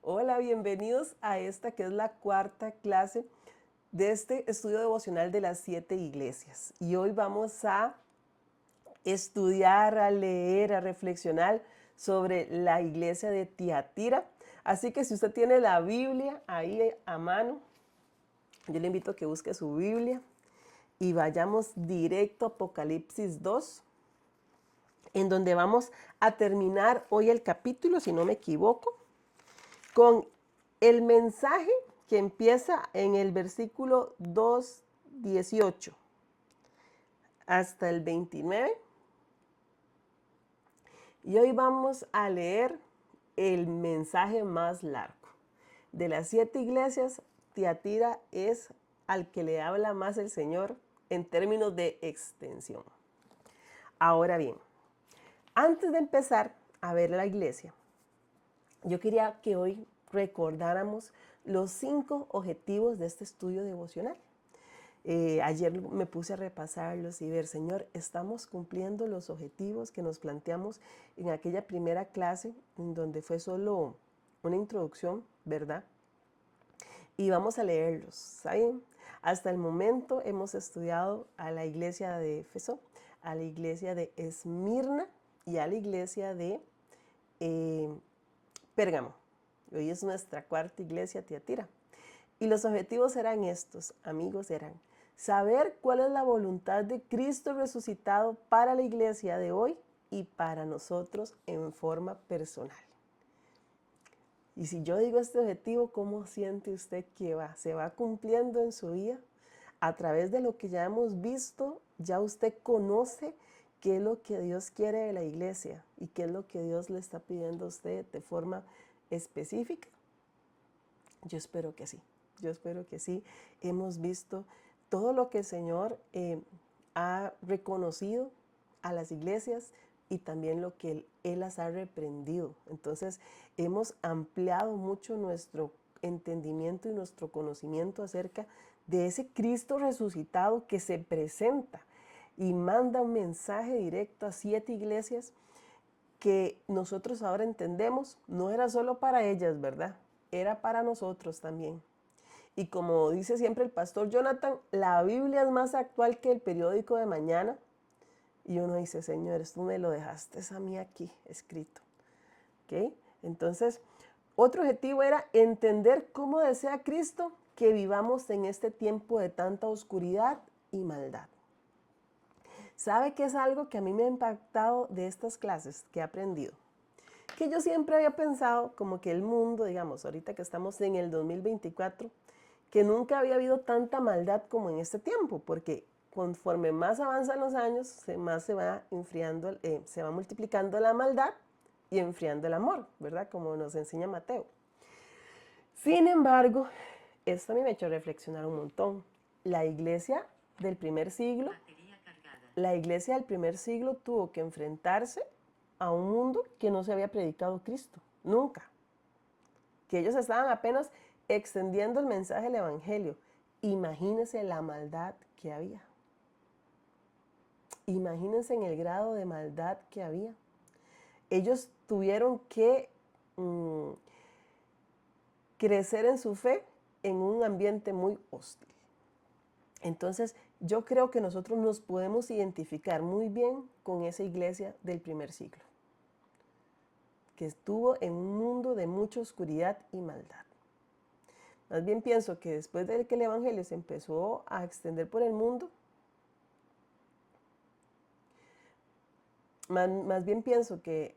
Hola, bienvenidos a esta que es la cuarta clase de este estudio devocional de las 7 iglesias. Y hoy vamos a estudiar, a leer, a reflexionar sobre la iglesia de Tiatira. Así que si usted tiene la Biblia ahí a mano, yo le invito a que busque su Biblia y vayamos directo a Apocalipsis 2, en donde vamos a terminar hoy el capítulo, si no me equivoco, con el mensaje que empieza en el versículo 2:18 hasta el 29. Y hoy vamos a leer el mensaje más largo. De las 7 iglesias, Tiatira es al que le habla más el Señor en términos de extensión. Ahora bien, antes de empezar a ver la iglesia, yo quería que hoy recordáramos los 5 objetivos de este estudio devocional. Ayer me puse a repasarlos y ver, Señor, estamos cumpliendo los objetivos que nos planteamos en aquella primera clase, en donde fue solo una introducción, ¿verdad? Y vamos a leerlos, ¿saben? Hasta el momento hemos estudiado a la iglesia de Éfeso, a la iglesia de Esmirna y a la iglesia de Pérgamo. Hoy es nuestra cuarta iglesia, Tiatira. Y los objetivos eran estos, amigos, eran saber cuál es la voluntad de Cristo resucitado para la iglesia de hoy y para nosotros en forma personal. Y si yo digo este objetivo, ¿cómo siente usted que se va cumpliendo en su vida? A través de lo que ya hemos visto, ya usted conoce qué es lo que Dios quiere de la iglesia y qué es lo que Dios le está pidiendo a usted de forma específica. Yo espero que sí. Yo espero que sí. Hemos visto todo lo que el Señor ha reconocido a las iglesias y también lo que Él las ha reprendido. Entonces, hemos ampliado mucho nuestro entendimiento y nuestro conocimiento acerca de ese Cristo resucitado que se presenta y manda un mensaje directo a 7 iglesias que nosotros ahora entendemos, no era solo para ellas, ¿verdad? Era para nosotros también. Y como dice siempre el pastor Jonathan, la Biblia es más actual que el periódico de mañana. Y uno dice, Señor, tú me lo dejaste a mí aquí escrito. ¿Ok? Entonces, otro objetivo era entender cómo desea Cristo que vivamos en este tiempo de tanta oscuridad y maldad. ¿Sabe qué es algo que a mí me ha impactado de estas clases que he aprendido? Que yo siempre había pensado como que el mundo, digamos, ahorita que estamos en el 2024, que nunca había habido tanta maldad como en este tiempo, porque conforme más avanzan los años, más se va enfriando, se va multiplicando la maldad y enfriando el amor, ¿verdad? Como nos enseña Mateo. Sin embargo, esto a mí me ha hecho reflexionar un montón. La iglesia del primer siglo, la iglesia del primer siglo tuvo que enfrentarse a un mundo que no se había predicado Cristo, nunca. Que ellos estaban apenas extendiendo el mensaje del Evangelio. Imagínense la maldad que había. Imagínense en el grado de maldad que había. Ellos tuvieron que crecer en su fe en un ambiente muy hostil. Entonces, yo creo que nosotros nos podemos identificar muy bien con esa iglesia del primer siglo, que estuvo en un mundo de mucha oscuridad y maldad. Más bien pienso que después de que el Evangelio se empezó a extender por el mundo, más bien pienso que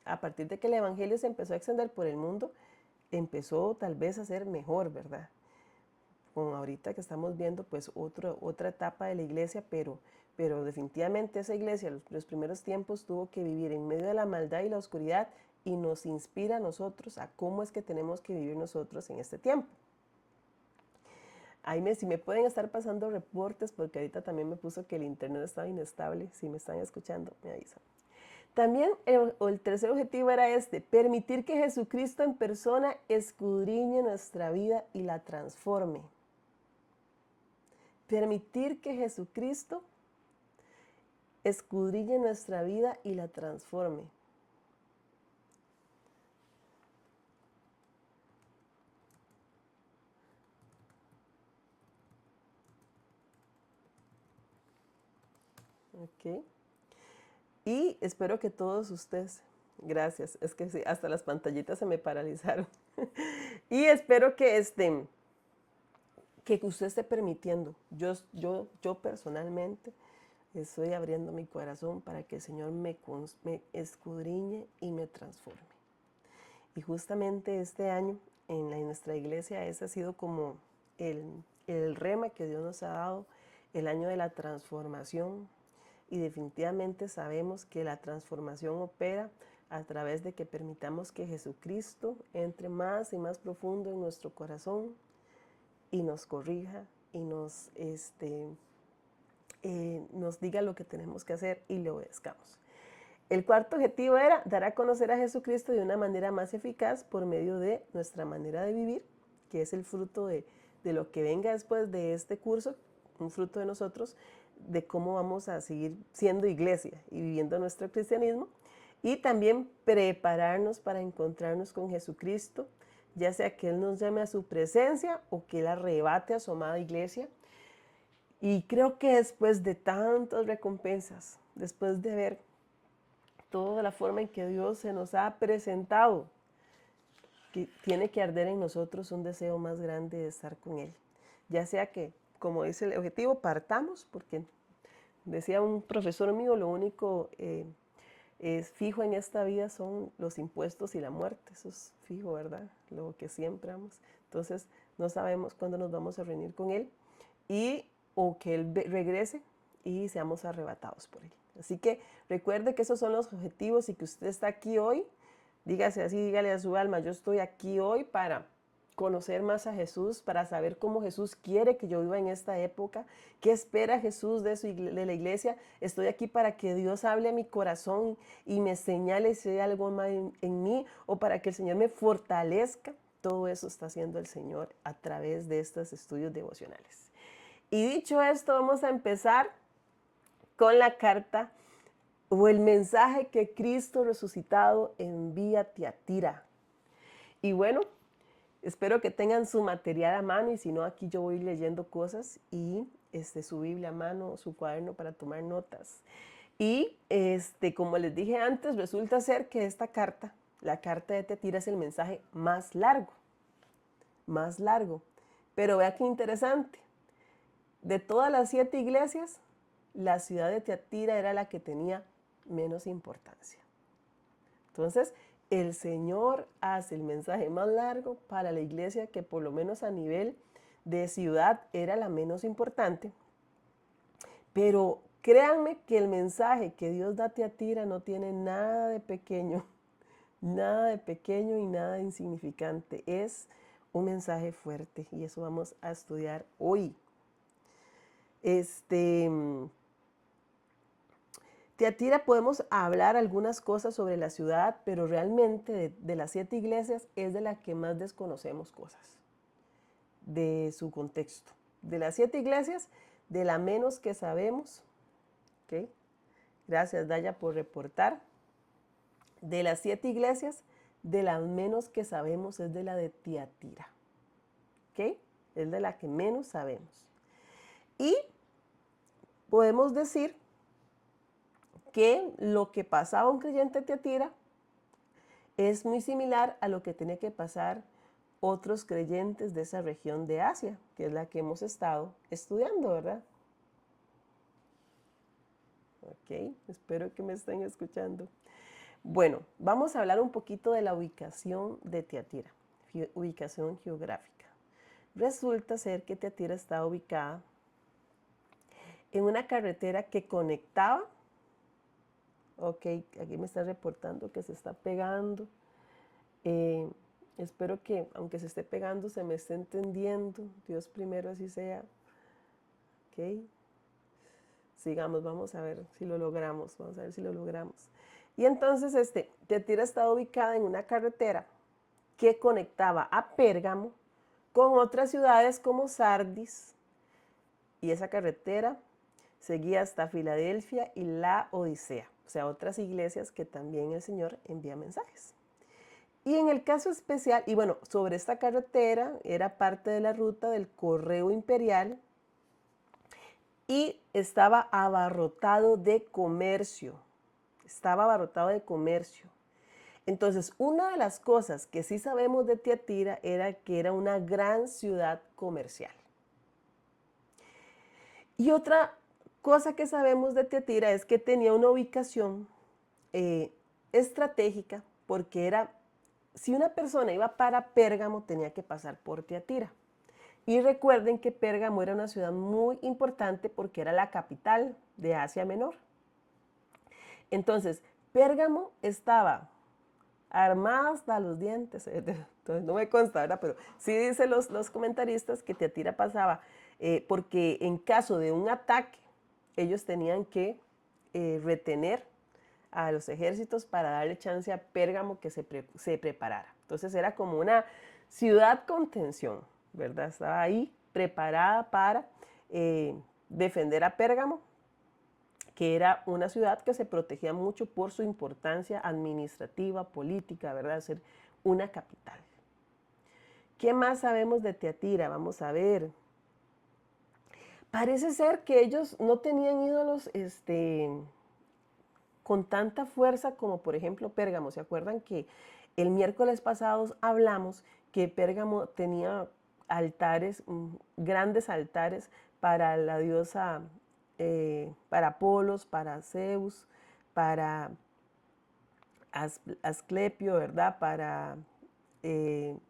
a partir de que el Evangelio se empezó a extender por el mundo, empezó tal vez a ser mejor, ¿verdad? Como ahorita que estamos viendo pues otra etapa de la iglesia, pero definitivamente esa iglesia, los primeros tiempos tuvo que vivir en medio de la maldad y la oscuridad y nos inspira a nosotros a cómo es que tenemos que vivir nosotros en este tiempo. Ahí si me pueden estar pasando reportes, porque ahorita también me puso que el internet estaba inestable, si me están escuchando, me avisan. También el tercer objetivo era permitir que Jesucristo en persona escudriñe nuestra vida y la transforme. Permitir que Jesucristo escudriñe nuestra vida y la transforme. Ok. Y espero que todos ustedes, gracias, es que sí, hasta las pantallitas se me paralizaron. Y espero que usted esté permitiendo. Yo personalmente estoy abriendo mi corazón para que el Señor me escudriñe y me transforme. Y justamente este año en nuestra iglesia ese ha sido como el, el rema que Dios nos ha dado, el año de la transformación. Y definitivamente sabemos que la transformación opera a través de que permitamos que Jesucristo entre más y más profundo en nuestro corazón y nos corrija y nos diga lo que tenemos que hacer y le obedezcamos. El cuarto objetivo era dar a conocer a Jesucristo de una manera más eficaz por medio de nuestra manera de vivir, que es el fruto de lo que venga después de este curso, un fruto de nosotros, de cómo vamos a seguir siendo iglesia y viviendo nuestro cristianismo, y también prepararnos para encontrarnos con Jesucristo, ya sea que Él nos llame a su presencia o que Él arrebate a su amada iglesia. Y creo que después de tantas recompensas, después de ver toda la forma en que Dios se nos ha presentado, que tiene que arder en nosotros un deseo más grande de estar con Él. Ya sea que, como dice el objetivo, partamos, porque decía un profesor mío, lo único es fijo en esta vida son los impuestos y la muerte. Eso es fijo, ¿verdad? Lo que siempre vamos. Entonces, no sabemos cuándo nos vamos a reunir con Él o que Él regrese y seamos arrebatados por Él. Así que recuerde que esos son los objetivos y que usted está aquí hoy. Dígase así, dígale a su alma, yo estoy aquí hoy para conocer más a Jesús, para saber cómo Jesús quiere que yo viva en esta época, qué espera Jesús de la iglesia. Estoy aquí para que Dios hable a mi corazón y me señale si hay algo más en mí o para que el Señor me fortalezca. Todo eso está haciendo el Señor a través de estos estudios devocionales. Y dicho esto, vamos a empezar con la carta o el mensaje que Cristo resucitado envía a Tiatira. Y bueno, espero que tengan su material a mano y si no, aquí yo voy leyendo cosas y su Biblia a mano, su cuaderno para tomar notas. Y como les dije antes, resulta ser que esta carta, la carta de Tiatira, es el mensaje más largo. Más largo. Pero vea qué interesante. De todas las 7 iglesias, la ciudad de Tiatira era la que tenía menos importancia. Entonces, el Señor hace el mensaje más largo para la iglesia que por lo menos a nivel de ciudad era la menos importante. Pero créanme que el mensaje que Dios da a Tiatira no tiene nada de pequeño y nada de insignificante. Es un mensaje fuerte y eso vamos a estudiar hoy. Tiatira podemos hablar algunas cosas sobre la ciudad, pero realmente de las 7 iglesias es de la que más desconocemos cosas, de su contexto. De las 7 iglesias, de la menos que sabemos, ¿ok? Gracias Daya por reportar. De las 7 iglesias, de las menos que sabemos es de la de Tiatira, ¿ok? Es de la que menos sabemos. Y podemos decir que lo que pasaba a un creyente en Tiatira es muy similar a lo que tiene que pasar otros creyentes de esa región de Asia, que es la que hemos estado estudiando, ¿verdad? Ok, espero que me estén escuchando. Bueno, vamos a hablar un poquito de la ubicación de Tiatira, ubicación geográfica. Resulta ser que Tiatira está ubicada en una carretera que conectaba. Ok, aquí me está reportando que se está pegando. Espero que, aunque se esté pegando, se me esté entendiendo. Dios primero así sea. Ok. Sigamos, vamos a ver si lo logramos. Vamos a ver si lo logramos. Y entonces, Tiatira estaba ubicada en una carretera que conectaba a Pérgamo con otras ciudades como Sardis. Y esa carretera seguía hasta Filadelfia y la Odisea, o sea, otras iglesias que también el Señor envía mensajes. Y en el caso especial, y bueno, sobre esta carretera era parte de la ruta del correo imperial y estaba abarrotado de comercio. Estaba abarrotado de comercio. Entonces, una de las cosas que sí sabemos de Tiatira era que era una gran ciudad comercial. Y otra cosa que sabemos de Tiatira es que tenía una ubicación estratégica porque era, si una persona iba para Pérgamo, tenía que pasar por Tiatira. Y recuerden que Pérgamo era una ciudad muy importante porque era la capital de Asia Menor. Entonces, Pérgamo estaba armada hasta los dientes. Entonces, no me consta, ¿verdad? Pero sí dicen los comentaristas que Tiatira pasaba, porque en caso de un ataque, ellos tenían que retener a los ejércitos para darle chance a Pérgamo que se preparara. Entonces era como una ciudad con tensión, ¿verdad? Estaba ahí preparada para defender a Pérgamo, que era una ciudad que se protegía mucho por su importancia administrativa, política, ¿verdad? Ser una capital. ¿Qué más sabemos de Tiatira? Vamos a ver. Parece ser que ellos no tenían ídolos con tanta fuerza como por ejemplo Pérgamo. ¿Se acuerdan que el miércoles pasado hablamos que Pérgamo tenía altares, grandes altares para la diosa, para Apolos, para Zeus, para Asclepio, ¿verdad? Para el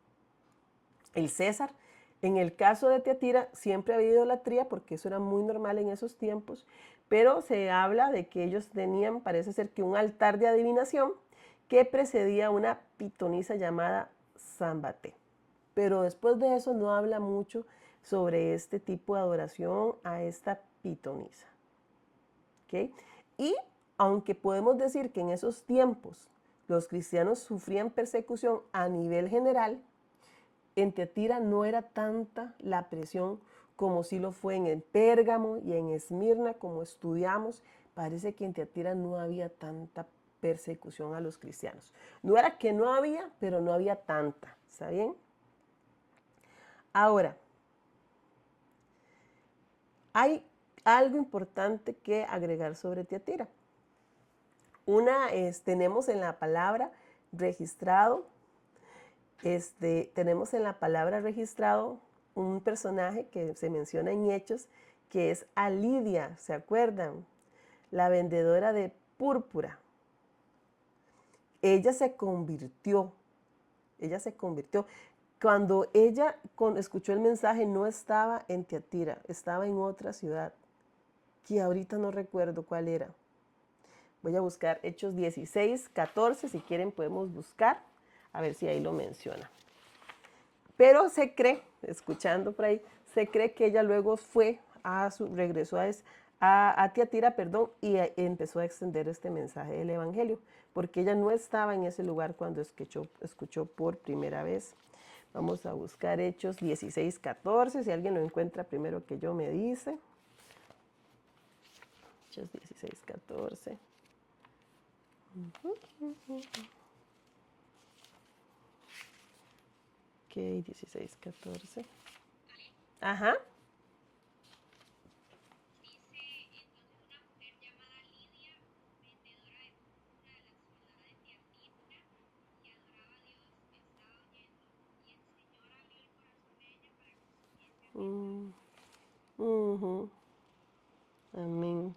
César. En el caso de Tiatira siempre ha habido idolatría porque eso era muy normal en esos tiempos, pero se habla de que ellos tenían, parece ser que un altar de adivinación que precedía una pitonisa llamada Zambate. Pero después de eso no habla mucho sobre este tipo de adoración a esta pitonisa. ¿Okay? Y aunque podemos decir que en esos tiempos los cristianos sufrían persecución a nivel general, en Tiatira no era tanta la presión como sí lo fue en el Pérgamo y en Esmirna, como estudiamos. Parece que en Tiatira no había tanta persecución a los cristianos. No era que no había, pero no había tanta. ¿Está bien? Ahora, hay algo importante que agregar sobre Tiatira. Una es, tenemos en la palabra registrado, tenemos en la palabra registrado un personaje que se menciona en Hechos, que es a Lidia, ¿se acuerdan? La vendedora de púrpura. Ella se convirtió. Cuando ella escuchó el mensaje, no estaba en Tiatira, estaba en otra ciudad, que ahorita no recuerdo cuál era. Voy a buscar Hechos 16, 14, si quieren podemos buscar, a ver si ahí lo menciona. Pero se cree, escuchando por ahí, se cree que ella luego regresó a Tiatira, perdón, y empezó a extender este mensaje del Evangelio, porque ella no estaba en ese lugar cuando escuchó por primera vez. Vamos a buscar Hechos 16, 14, si alguien lo encuentra primero que yo me dice. Hechos 16, 14. Ok, 16, 14. Ajá. Amén.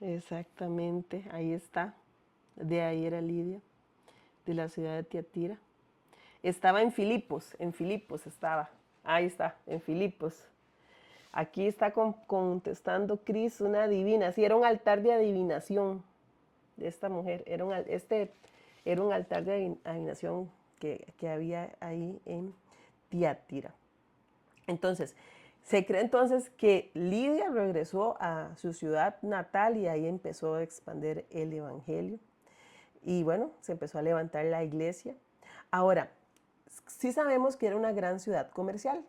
Exactamente, ahí está. De ahí era Lidia, de la ciudad de Tiatira. Estaba en Filipos estaba. Ahí está, en Filipos. Aquí está contestando Cris, una divina. Sí, era un altar de adivinación de esta mujer. Era un altar de adivinación que había ahí en Tiatira. Entonces, se cree entonces que Lidia regresó a su ciudad natal y ahí empezó a expandir el evangelio. Y bueno, se empezó a levantar la iglesia. Ahora, sí sabemos que era una gran ciudad comercial.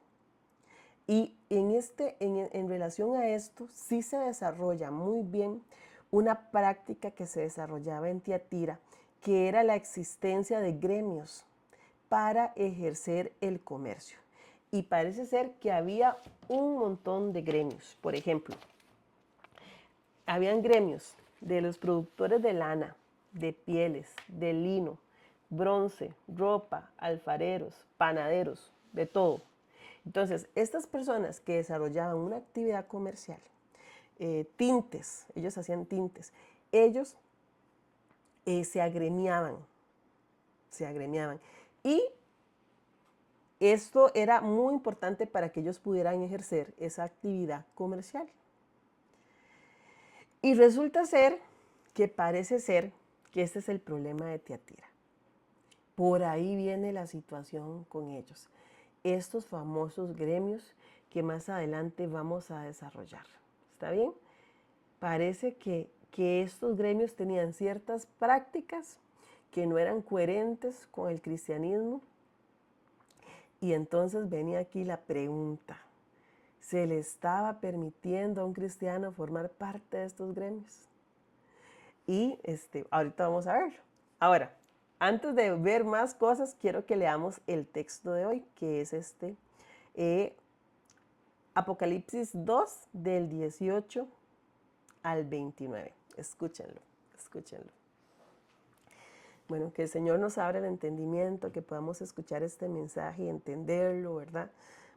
Y en relación a esto, sí se desarrolla muy bien una práctica que se desarrollaba en Tiatira, que era la existencia de gremios para ejercer el comercio. y parece ser que había un montón de gremios. Por ejemplo, habían gremios de los productores de lana, de pieles, de lino, bronce, ropa, alfareros, panaderos, de todo. Entonces, estas personas que desarrollaban una actividad comercial, tintes, ellos hacían tintes, ellos se agremiaban. Y esto era muy importante para que ellos pudieran ejercer esa actividad comercial. Y resulta ser que parece ser que este es el problema de Tiatira. Por ahí viene la situación con ellos. Estos famosos gremios que más adelante vamos a desarrollar. ¿Está bien? Parece que estos gremios tenían ciertas prácticas que no eran coherentes con el cristianismo. Y entonces venía aquí la pregunta. ¿Se le estaba permitiendo a un cristiano formar parte de estos gremios? Y ahorita vamos a verlo. Ahora, antes de ver más cosas, quiero que leamos el texto de hoy, que es Apocalipsis 2, del 18 al 29. Escúchenlo, escúchenlo. Bueno, que el Señor nos abra el entendimiento, que podamos escuchar este mensaje y entenderlo, ¿verdad?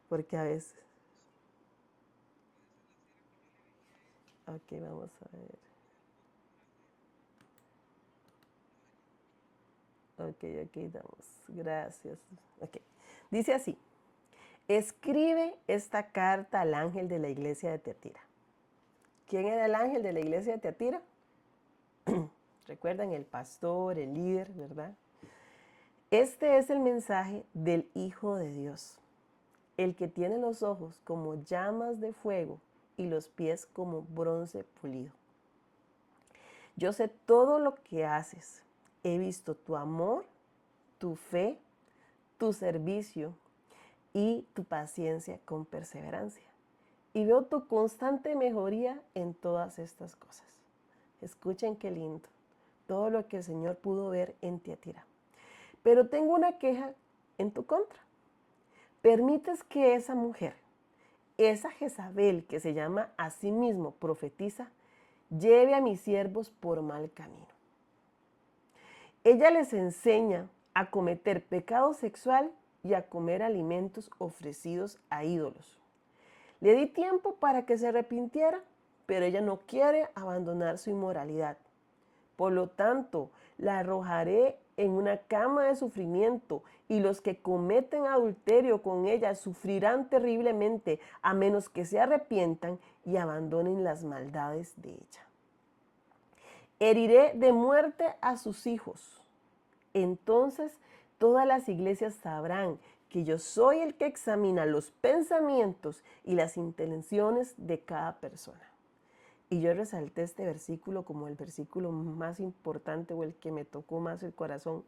Porque a veces... Ok, vamos a ver. Ok, damos. Gracias. Ok. Dice así. Escribe esta carta al ángel de la iglesia de Tiatira. ¿Quién era el ángel de la iglesia de Tiatira? Recuerdan, el pastor, el líder, ¿verdad? Este es el mensaje del Hijo de Dios, el que tiene los ojos como llamas de fuego y los pies como bronce pulido. Yo sé todo lo que haces. He visto tu amor, tu fe, tu servicio y tu paciencia con perseverancia. Y veo tu constante mejoría en todas estas cosas. Escuchen qué lindo. Todo lo que el Señor pudo ver en Tiatira. Pero tengo una queja en tu contra. Permites que esa mujer, esa Jezabel que se llama a sí mismo profetiza, lleve a mis siervos por mal camino. Ella les enseña a cometer pecado sexual y a comer alimentos ofrecidos a ídolos. Le di tiempo para que se arrepintiera, pero ella no quiere abandonar su inmoralidad. Por lo tanto, la arrojaré en una cama de sufrimiento y los que cometen adulterio con ella sufrirán terriblemente a menos que se arrepientan y abandonen las maldades de ella. Heriré de muerte a sus hijos. Entonces todas las iglesias sabrán que yo soy el que examina los pensamientos y las intenciones de cada persona. Y yo resalté este versículo como el versículo más importante o el que me tocó más el corazón.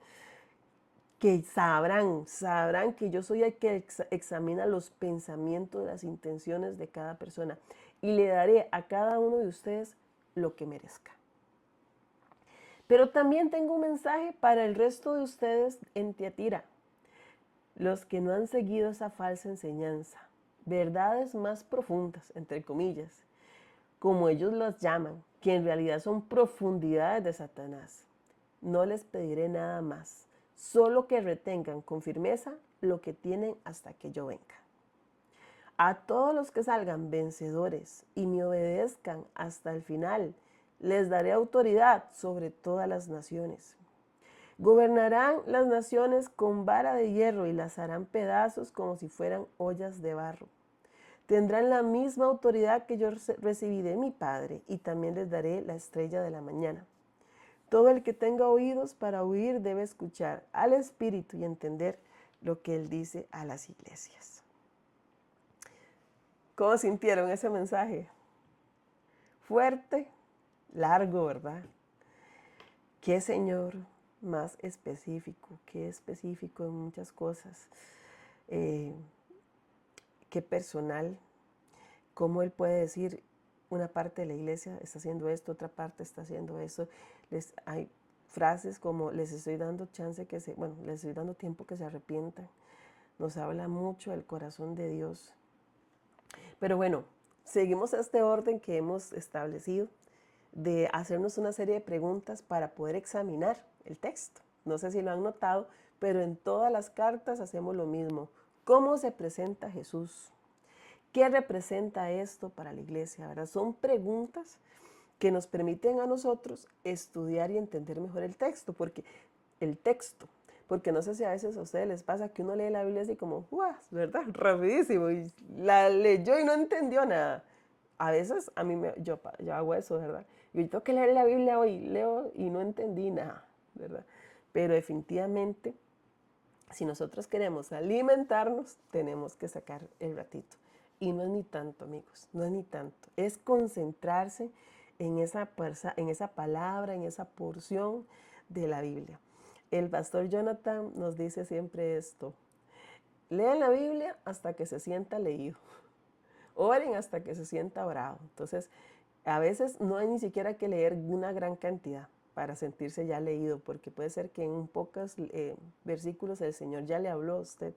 Que sabrán que yo soy el que examina los pensamientos, las intenciones de cada persona. Y le daré a cada uno de ustedes lo que merezca. Pero también tengo un mensaje para el resto de ustedes en Tiatira, los que no han seguido esa falsa enseñanza, verdades más profundas, entre comillas, como ellos las llaman, que en realidad son profundidades de Satanás. No les pediré nada más, solo que retengan con firmeza lo que tienen hasta que yo venga. A todos los que salgan vencedores y me obedezcan hasta el final, les daré autoridad sobre todas las naciones. Gobernarán las naciones con vara de hierro y las harán pedazos como si fueran ollas de barro. Tendrán la misma autoridad que yo recibí de mi Padre y también les daré la estrella de la mañana. Todo el que tenga oídos para oír debe escuchar al Espíritu y entender lo que Él dice a las iglesias. ¿Cómo sintieron ese mensaje? Fuerte, largo, ¿verdad? ¿Qué Señor más específico? ¿Qué específico en muchas cosas? ¿Qué personal? ¿Cómo Él puede decir, una parte de la iglesia está haciendo esto, otra parte está haciendo eso? Hay frases como, les estoy dando chance les estoy dando tiempo que se arrepientan. nos habla mucho del corazón de Dios. Pero bueno, seguimos este orden que hemos establecido de hacernos una serie de preguntas para poder examinar el texto. No sé si lo han notado, pero en todas las cartas hacemos lo mismo. ¿Cómo se presenta Jesús? ¿Qué representa esto para la iglesia? ¿Verdad? Son preguntas que nos permiten a nosotros estudiar y entender mejor el texto, porque no sé si a veces a ustedes les pasa que uno lee la Biblia así como, ¡guau! ¿Verdad? Rapidísimo, y la leyó y no entendió nada. A veces a mí yo hago eso, ¿verdad? Yo tengo que leer la Biblia hoy, leo y no entendí nada, ¿verdad? Pero definitivamente, si nosotros queremos alimentarnos, tenemos que sacar el ratito. Y no es ni tanto, amigos, no es ni tanto. Es concentrarse en esa palabra, en esa porción de la Biblia. El pastor Jonathan nos dice siempre esto: lean la Biblia hasta que se sienta leído. Oren hasta que se sienta orado. Entonces, a veces no hay ni siquiera que leer una gran cantidad para sentirse ya leído, porque puede ser que en pocos versículos el Señor ya le habló a usted.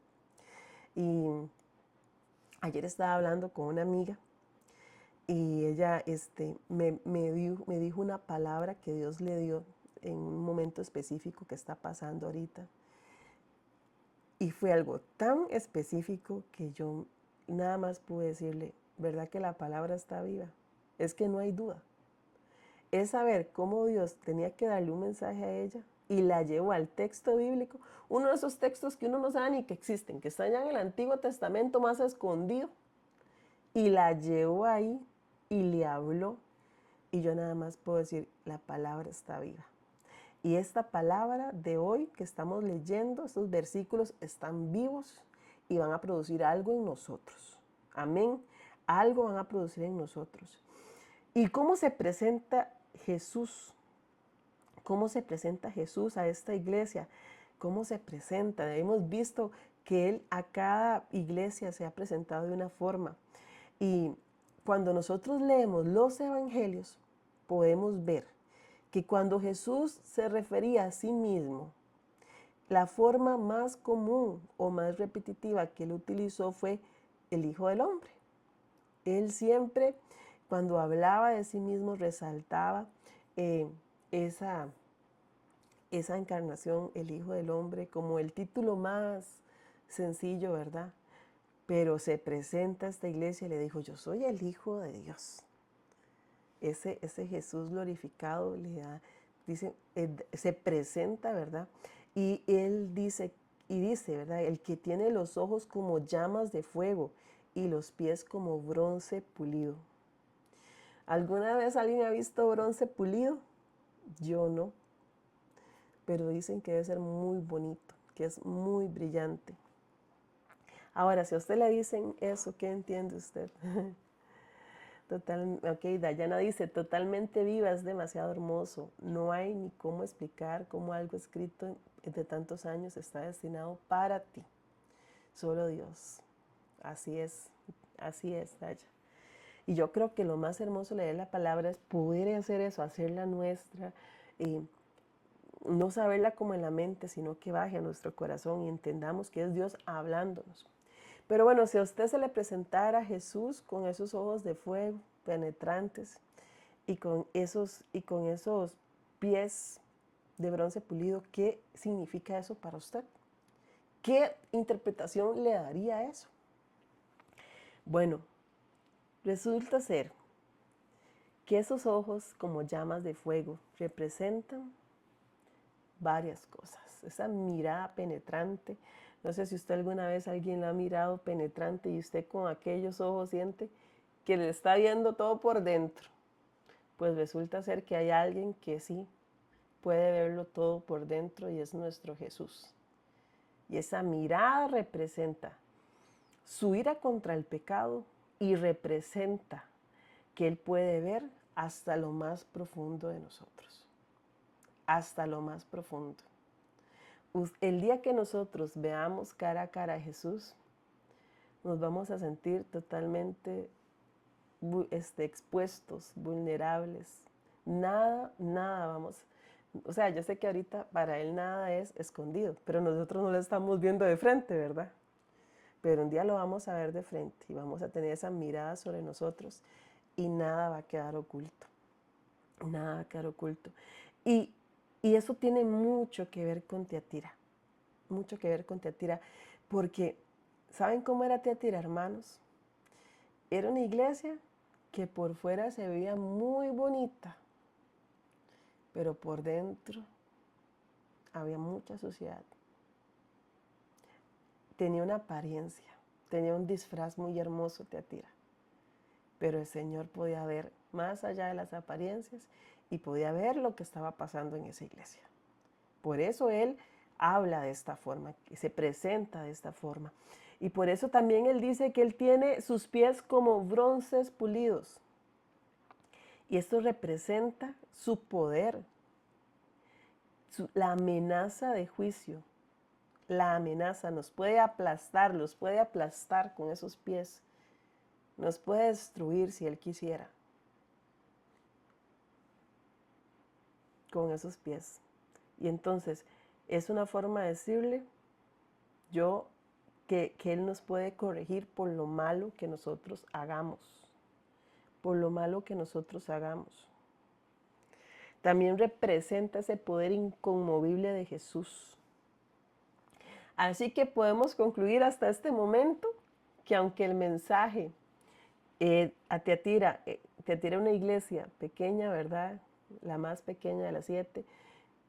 Y ayer estaba hablando con una amiga y ella me dijo una palabra que Dios le dio en un momento específico que está pasando ahorita. Y fue algo tan específico que yo nada más pude decirle, ¿verdad que la palabra está viva? Es que no hay duda. Es saber cómo Dios tenía que darle un mensaje a ella y la llevó al texto bíblico, uno de esos textos que uno no sabe ni que existen, que están ya en el Antiguo Testamento más escondido, y la llevó ahí y le habló. Y yo nada más puedo decir, la palabra está viva. Y esta palabra de hoy que estamos leyendo, estos versículos están vivos y van a producir algo en nosotros. Amén. Algo van a producir en nosotros. ¿Y cómo se presenta Jesús? ¿Cómo se presenta Jesús a esta iglesia? ¿Cómo se presenta? Hemos visto que Él a cada iglesia se ha presentado de una forma. Y cuando nosotros leemos los evangelios, podemos ver que cuando Jesús se refería a sí mismo, la forma más común o más repetitiva que Él utilizó fue el Hijo del Hombre. Él siempre, cuando hablaba de sí mismo, resaltaba esa encarnación, el Hijo del Hombre, como el título más sencillo, ¿verdad? Pero se presenta a esta iglesia y le dijo, yo soy el Hijo de Dios. Ese Jesús glorificado le da, dice, se presenta, ¿verdad? Y él dice, ¿verdad? El que tiene los ojos como llamas de fuego y los pies como bronce pulido. ¿Alguna vez alguien ha visto bronce pulido? Yo no. Pero dicen que debe ser muy bonito, que es muy brillante. Ahora, si a usted le dicen eso, ¿qué entiende usted? Dayana dice, totalmente viva, es demasiado hermoso. No hay ni cómo explicar cómo algo escrito de tantos años está destinado para ti. Solo Dios. Así es, Daya. Y yo creo que lo más hermoso de leer la palabra es poder hacer eso, hacerla nuestra, no saberla como en la mente, sino que baje a nuestro corazón y entendamos que es Dios hablándonos. Pero bueno, si a usted se le presentara a Jesús con esos ojos de fuego penetrantes y con esos pies de bronce pulido, ¿qué significa eso para usted? ¿Qué interpretación le daría a eso? Bueno, resulta ser que esos ojos como llamas de fuego representan varias cosas. Esa mirada penetrante. No sé si usted alguna vez alguien la ha mirado penetrante y usted con aquellos ojos siente que le está viendo todo por dentro. Pues resulta ser que hay alguien que sí puede verlo todo por dentro y es nuestro Jesús. Y esa mirada representa su ira contra el pecado y representa que Él puede ver hasta lo más profundo de nosotros. Hasta lo más profundo. El día que nosotros veamos cara a cara a Jesús, nos vamos a sentir totalmente expuestos, vulnerables. Nada vamos. O sea, yo sé que ahorita para Él nada es escondido, pero nosotros no lo estamos viendo de frente, ¿verdad? pero un día lo vamos a ver de frente y vamos a tener esa mirada sobre nosotros y nada va a quedar oculto. Nada va a quedar oculto. Y, y eso tiene mucho que ver con Tiatira. Mucho que ver con Tiatira. Porque, ¿saben cómo era Tiatira, hermanos? Era una iglesia que por fuera se veía muy bonita, pero por dentro había mucha suciedad. Tenía una apariencia, tenía un disfraz muy hermoso Tiatira, pero el Señor podía ver más allá de las apariencias y podía ver lo que estaba pasando en esa iglesia. Por eso Él habla de esta forma, se presenta de esta forma. Y por eso también Él dice que Él tiene sus pies como bronces pulidos. Y esto representa su poder, la amenaza de juicio. La amenaza nos puede aplastar, los puede aplastar con esos pies. Nos puede destruir si Él quisiera. Con esos pies. Y entonces es una forma de decirle que Él nos puede corregir por lo malo que nosotros hagamos. Por lo malo que nosotros hagamos. También representa ese poder inconmovible de Jesús. Así que podemos concluir hasta este momento que aunque el mensaje a Tiatira es una iglesia pequeña, ¿verdad? La más pequeña de las 7,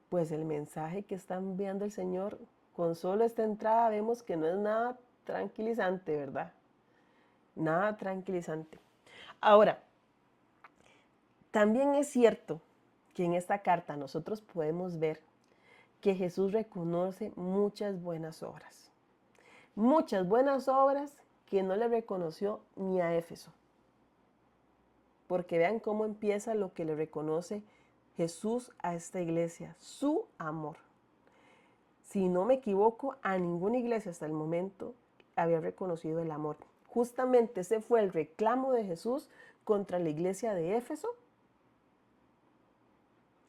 pues el mensaje que está enviando el Señor, con solo esta entrada vemos que no es nada tranquilizante, ¿verdad? Nada tranquilizante. Ahora, también es cierto que en esta carta nosotros podemos ver que Jesús reconoce muchas buenas obras. Muchas buenas obras que no le reconoció ni a Éfeso. Porque vean cómo empieza lo que le reconoce Jesús a esta iglesia, su amor. Si no me equivoco, a ninguna iglesia hasta el momento había reconocido el amor. Justamente ese fue el reclamo de Jesús contra la iglesia de Éfeso.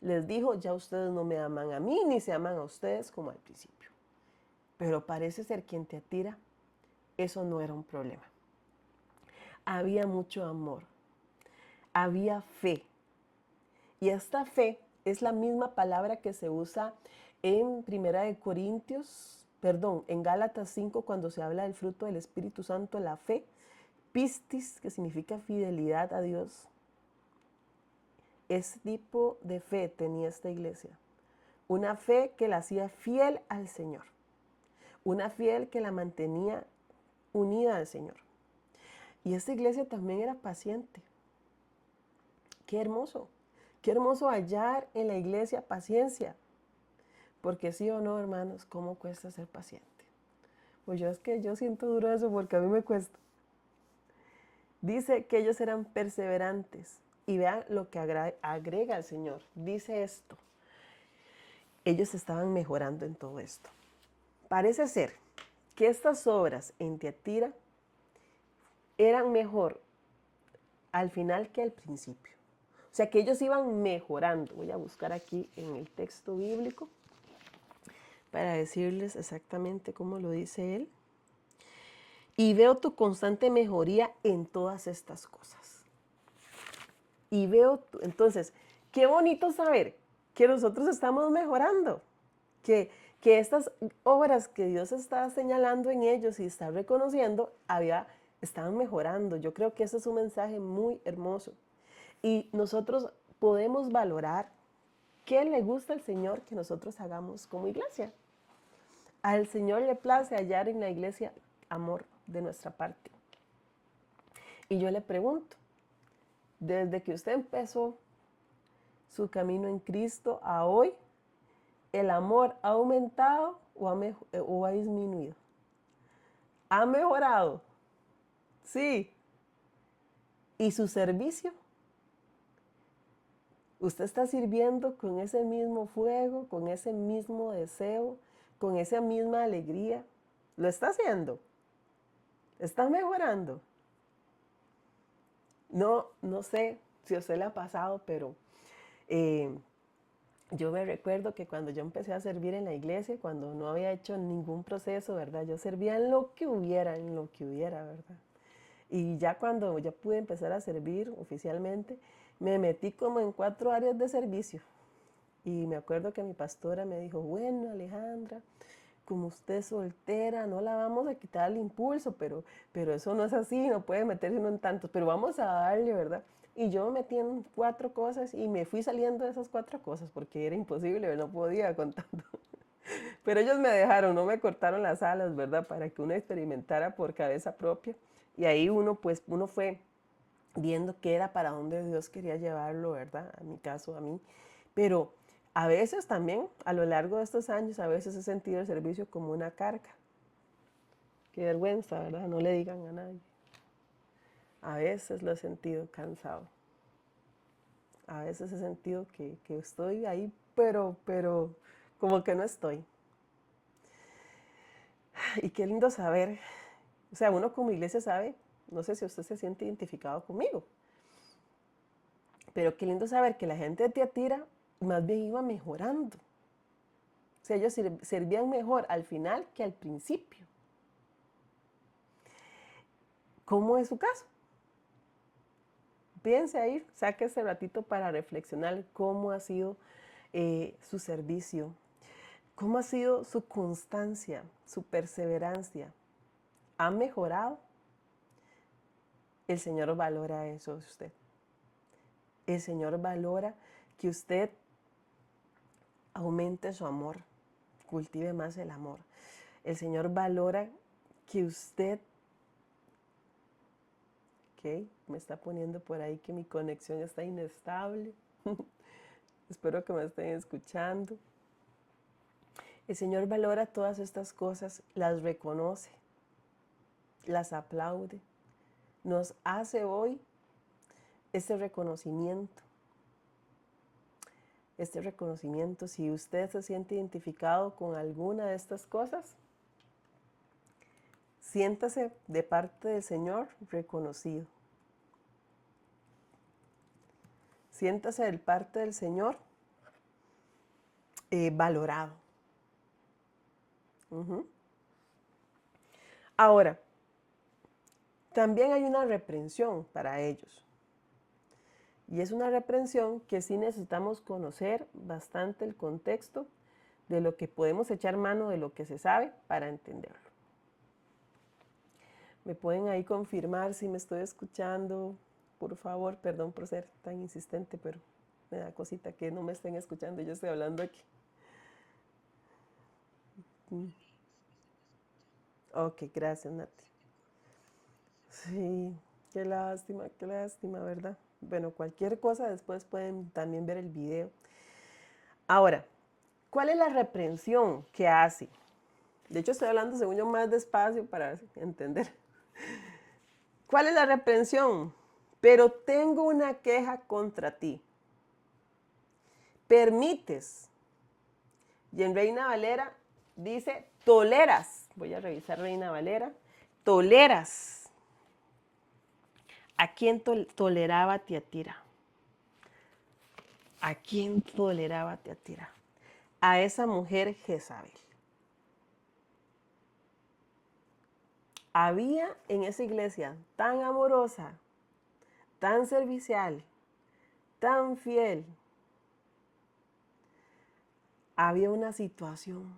Les dijo, ya ustedes no me aman a mí, ni se aman a ustedes como al principio. Pero parece ser que en Tiatira eso no era un problema. Había mucho amor, había fe. Y esta fe es la misma palabra que se usa en en Gálatas 5, cuando se habla del fruto del Espíritu Santo, la fe, pistis, que significa fidelidad a Dios. Ese tipo de fe tenía esta iglesia. Una fe que la hacía fiel al Señor. Una fe que la mantenía unida al Señor. Y esta iglesia también era paciente. Qué hermoso. Qué hermoso hallar en la iglesia paciencia. Porque sí o no, hermanos, ¿cómo cuesta ser paciente? Pues yo siento duro eso porque a mí me cuesta. Dice que ellos eran perseverantes. Y vean lo que agrega el Señor. Dice esto. Ellos estaban mejorando en todo esto. Parece ser que estas obras en Tiatira eran mejor al final que al principio. O sea que ellos iban mejorando. Voy a buscar aquí en el texto bíblico para decirles exactamente cómo lo dice él. Y veo tu constante mejoría en todas estas cosas. Entonces, qué bonito saber que nosotros estamos mejorando, que estas obras que Dios está señalando en ellos y está reconociendo, estaban mejorando. Yo creo que ese es un mensaje muy hermoso. Y nosotros podemos valorar qué le gusta al Señor que nosotros hagamos como iglesia. Al Señor le place hallar en la iglesia amor de nuestra parte. Y yo le pregunto, desde que usted empezó su camino en Cristo a hoy, ¿el amor ha aumentado o ha disminuido? ¿Ha mejorado? Sí. ¿Y su servicio? ¿Usted está sirviendo con ese mismo fuego, con ese mismo deseo, con esa misma alegría? ¿Lo está haciendo? ¿Está mejorando? No sé si a usted le ha pasado, pero Yo me recuerdo que cuando yo empecé a servir en la iglesia, cuando no había hecho ningún proceso, ¿verdad? Yo servía en lo que hubiera, ¿verdad? Y ya cuando ya pude empezar a servir oficialmente, me metí como en 4 áreas de servicio. Y me acuerdo que mi pastora me dijo, bueno, Alejandra, como usted es soltera, no la vamos a quitar el impulso, pero eso no es así, no puede meterse uno en tantos, pero vamos a darle, ¿verdad? Y yo me metí en 4 cosas y me fui saliendo de esas 4 cosas porque era imposible, no podía con tanto. Pero ellos me dejaron, no me cortaron las alas, ¿verdad? Para que uno experimentara por cabeza propia. Y ahí uno, pues, uno fue viendo qué era para dónde Dios quería llevarlo, ¿verdad? En mi caso, a mí. Pero a veces también, a lo largo de estos años, a veces he sentido el servicio como una carga. Qué vergüenza, ¿verdad? No le digan a nadie. A veces lo he sentido cansado. A veces he sentido que estoy ahí, pero como que no estoy. Y qué lindo saber. O sea, uno como iglesia sabe, no sé si usted se siente identificado conmigo, pero qué lindo saber que la gente de Tiatira más bien iba mejorando. O sea, ellos servían mejor al final que al principio. ¿Cómo es su caso? Piense ahí, saque ese ratito para reflexionar cómo ha sido su servicio, cómo ha sido su constancia, su perseverancia. ¿Ha mejorado? El Señor valora eso de usted. El Señor valora que usted aumente su amor, cultive más el amor. El Señor valora que usted, ¿ok? Me está poniendo por ahí que mi conexión está inestable. Espero que me estén escuchando. El Señor valora todas estas cosas, las reconoce, las aplaude. Nos hace hoy este reconocimiento. Este reconocimiento, si usted se siente identificado con alguna de estas cosas, siéntase de parte del Señor reconocido. Siéntase de parte del Señor valorado. Ahora, también hay una reprensión para ellos. Y es una reprensión que sí necesitamos conocer bastante el contexto de lo que podemos echar mano de lo que se sabe para entenderlo. ¿Me pueden ahí confirmar si me estoy escuchando? Por favor, perdón por ser tan insistente, pero me da cosita que no me estén escuchando, yo estoy hablando aquí. Ok, gracias, Nati. Sí, qué lástima, ¿verdad? Bueno, cualquier cosa después pueden también ver el video. Ahora, ¿cuál es la reprensión que hace? De hecho, estoy hablando según yo más despacio para entender. ¿Cuál es la reprensión? Pero tengo una queja contra ti. Permites. Y en Reina Valera dice, toleras. Voy a revisar Reina Valera. Toleras. ¿A quién toleraba Tiatira? ¿A quién toleraba Tiatira? A esa mujer Jezabel. Había en esa iglesia tan amorosa, tan servicial, tan fiel, había una situación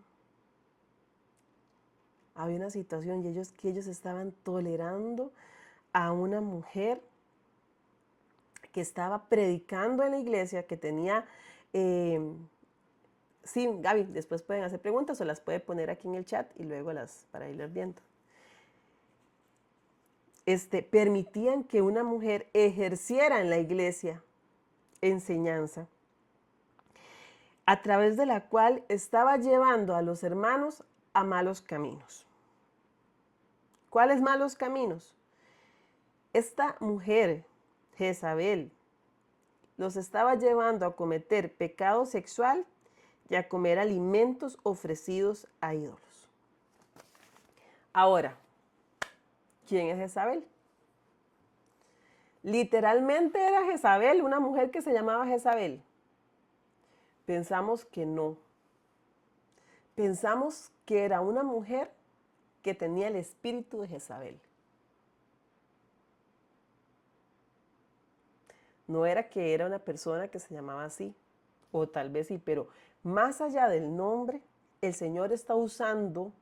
y ellos estaban tolerando a una mujer que estaba predicando en la iglesia, que tenía, sí, Gaby, después pueden hacer preguntas o las puede poner aquí en el chat y luego las para irlas viendo. Permitían que una mujer ejerciera en la iglesia enseñanza, a través de la cual estaba llevando a los hermanos a malos caminos. ¿Cuáles malos caminos? Esta mujer, Jezabel, los estaba llevando a cometer pecado sexual y a comer alimentos ofrecidos a ídolos. Ahora, ¿quién es Jezabel? Literalmente era Jezabel, una mujer que se llamaba Jezabel. pensamos que no. Pensamos que era una mujer que tenía el espíritu de Jezabel. No era que era una persona que se llamaba así, o tal vez sí, pero más allá del nombre, el Señor está usando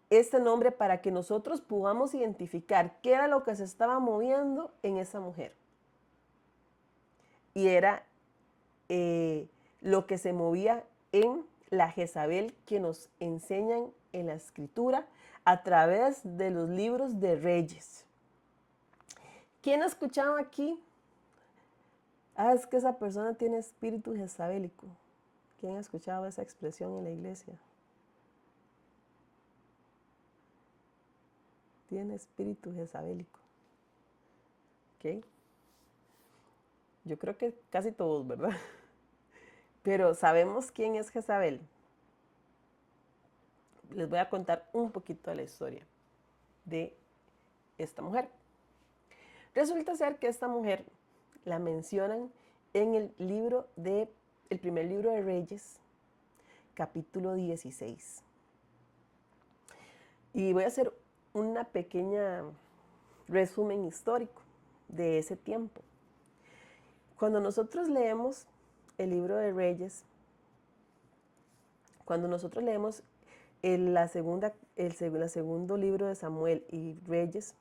este nombre para que nosotros podamos identificar qué era lo que se estaba moviendo en esa mujer. Y era lo que se movía en la Jezabel que nos enseñan en la Escritura a través de los libros de Reyes. ¿Quién ha escuchado aquí? Es que esa persona tiene espíritu jezabélico. ¿Quién ha escuchado esa expresión en la iglesia? Tiene espíritu jezabélico. ¿Ok? Yo creo que casi todos, ¿verdad? Pero ¿sabemos quién es Jezabel? Les voy a contar un poquito de la historia de esta mujer. Resulta ser que esta mujer la mencionan en el primer libro de Reyes, capítulo 16. Y voy a hacer una pequeña resumen histórico de ese tiempo. Cuando nosotros leemos el libro de Reyes, cuando nosotros leemos el segundo libro de Samuel y Reyes,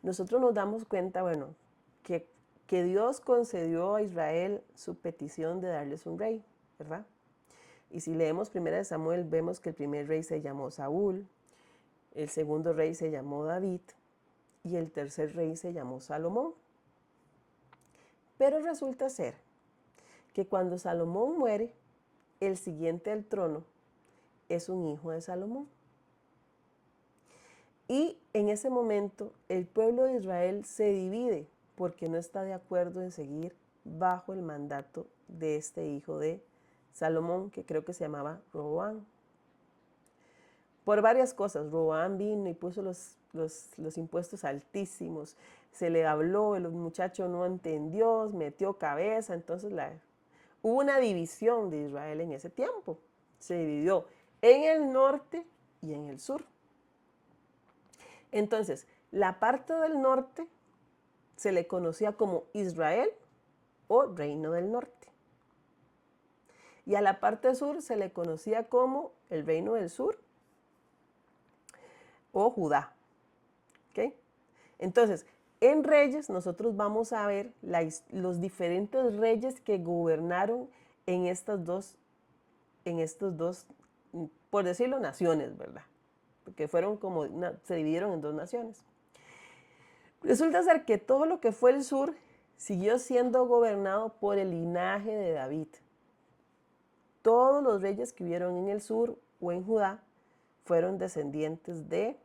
nosotros nos damos cuenta, bueno, que Dios concedió a Israel su petición de darles un rey, ¿verdad? Y si leemos primera de Samuel, vemos que el primer rey se llamó Saúl, el segundo rey se llamó David y el tercer rey se llamó Salomón. Pero resulta ser que cuando Salomón muere, el siguiente al trono es un hijo de Salomón. Y en ese momento el pueblo de Israel se divide porque no está de acuerdo en seguir bajo el mandato de este hijo de Salomón, que creo que se llamaba Roboam. Por varias cosas, Roboam vino y puso los impuestos altísimos, se le habló, el muchacho no entendió, metió cabeza, entonces hubo una división de Israel en ese tiempo. Se dividió en el norte y en el sur. Entonces, la parte del norte se le conocía como Israel o Reino del Norte. Y a la parte sur se le conocía como el Reino del Sur o Judá. ¿Okay? Entonces, en Reyes nosotros vamos a ver los diferentes reyes que gobernaron en estos dos, por decirlo, naciones, ¿verdad? Porque fueron se dividieron en dos naciones. Resulta ser que todo lo que fue el sur siguió siendo gobernado por el linaje de David. Todos los reyes que hubieron en el sur o en Judá fueron descendientes de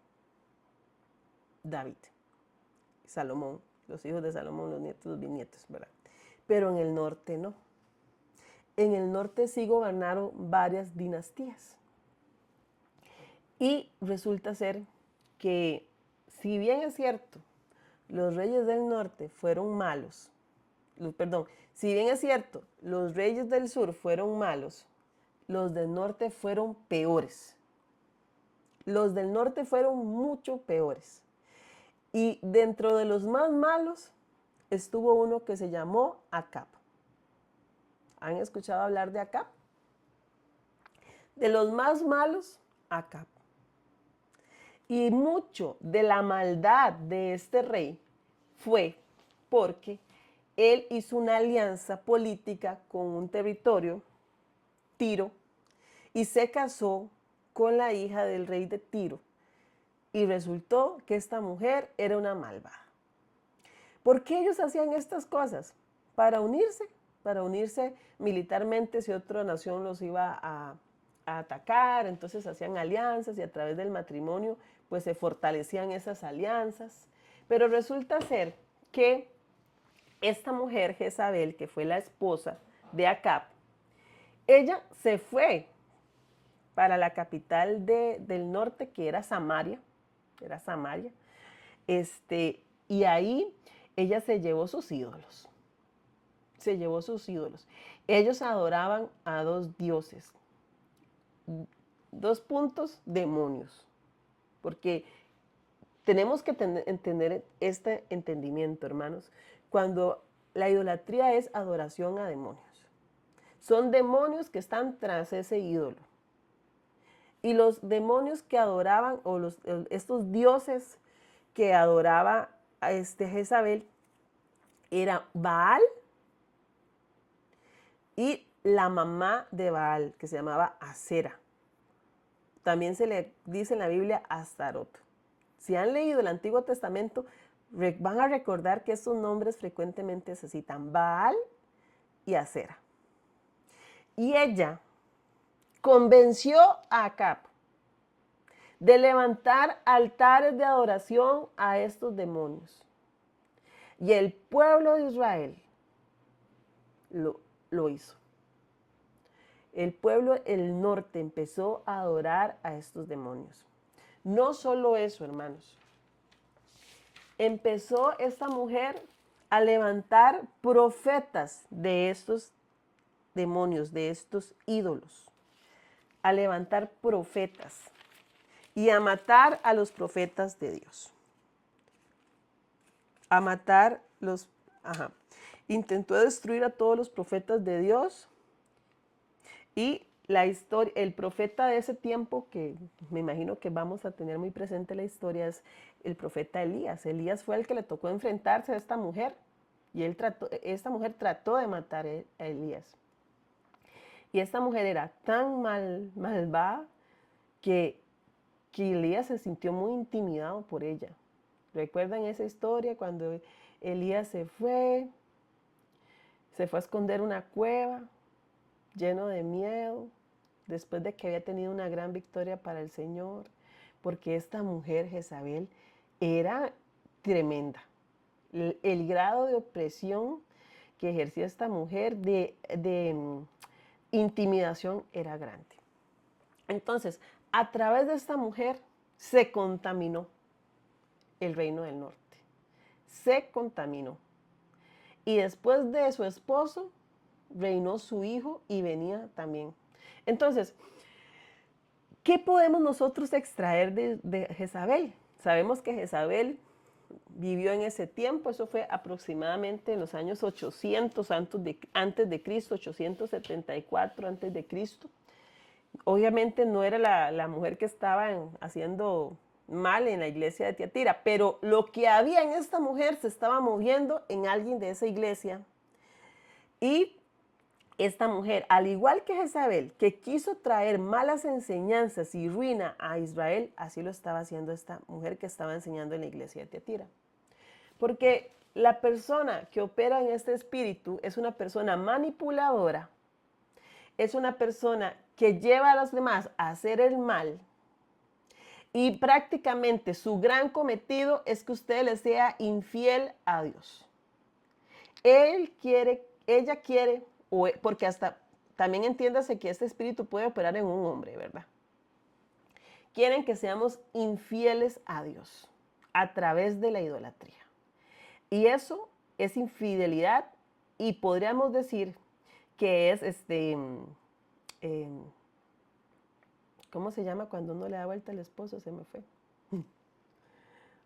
David, Salomón, los hijos de Salomón, los nietos, los bisnietos, ¿verdad? Pero en el norte no. En el norte sí gobernaron varias dinastías. Y resulta ser que, si bien es cierto, los reyes del norte fueron malos, si bien es cierto, los reyes del sur fueron malos, los del norte fueron peores. Los del norte fueron mucho peores. Y dentro de los más malos estuvo uno que se llamó Acab. ¿Han escuchado hablar de Acab? De los más malos, Acab. Y mucho de la maldad de este rey fue porque él hizo una alianza política con un territorio, Tiro, y se casó con la hija del rey de Tiro. Y resultó que esta mujer era una malvada. ¿Por qué ellos hacían estas cosas? Para unirse militarmente si otra nación los iba a atacar, entonces hacían alianzas y a través del matrimonio pues se fortalecían esas alianzas. Pero resulta ser que esta mujer, Jezabel, que fue la esposa de Acab, ella se fue para la capital del norte, que era Samaria, y ahí ella se llevó sus ídolos. se llevó sus ídolos. Ellos adoraban a dos dioses. Dos puntos, demonios. Porque tenemos que entender este entendimiento, hermanos. Cuando la idolatría es adoración a demonios. Son demonios que están tras ese ídolo. Y los demonios que adoraban, o estos dioses que adoraba a Jezabel, era Baal y la mamá de Baal, que se llamaba Acera. También se le dice en la Biblia Astarot. Si han leído el Antiguo Testamento, van a recordar que estos nombres frecuentemente se citan, Baal y Acera. Y ella convenció a Acab de levantar altares de adoración a estos demonios. Y el pueblo de Israel lo hizo. El pueblo del norte empezó a adorar a estos demonios. No solo eso, hermanos. Empezó esta mujer a levantar profetas de estos demonios, de estos ídolos. A levantar profetas y a matar a los profetas de Dios. A matar los... Intentó destruir a todos los profetas de Dios. Y la historia, el profeta de ese tiempo, que me imagino que vamos a tener muy presente la historia, es el profeta Elías. Elías fue el que le tocó enfrentarse a esta mujer. Y esta mujer trató de matar a Elías. Y esta mujer era tan malvada que Elías se sintió muy intimidado por ella. ¿Recuerdan esa historia cuando Elías se fue a esconder en una cueva, lleno de miedo, después de que había tenido una gran victoria para el Señor? Porque esta mujer, Jezabel, era tremenda. El grado de opresión que ejercía esta mujer de intimidación era grande. Entonces, a través de esta mujer se contaminó el reino del norte. Se contaminó. Y después de su esposo, reinó su hijo y venía también. Entonces, ¿qué podemos nosotros extraer de Jezabel? Sabemos que Jezabel vivió en ese tiempo, eso fue aproximadamente en los años 800 antes de Cristo, 874 antes de Cristo. Obviamente no era la mujer que estaba haciendo mal en la iglesia de Tiatira, pero lo que había en esta mujer se estaba moviendo en alguien de esa iglesia. Y esta mujer, al igual que Jezabel, que quiso traer malas enseñanzas y ruina a Israel, así lo estaba haciendo esta mujer que estaba enseñando en la iglesia de Tiatira. Porque la persona que opera en este espíritu es una persona manipuladora, es una persona que lleva a los demás a hacer el mal, y prácticamente su gran cometido es que usted le sea infiel a Dios. Ella quiere, porque hasta también entiéndase que este espíritu puede operar en un hombre, ¿verdad? Quieren que seamos infieles a Dios a través de la idolatría. Y eso es infidelidad, y podríamos decir que es ¿cómo se llama cuando uno le da vuelta al esposo? Se me fue.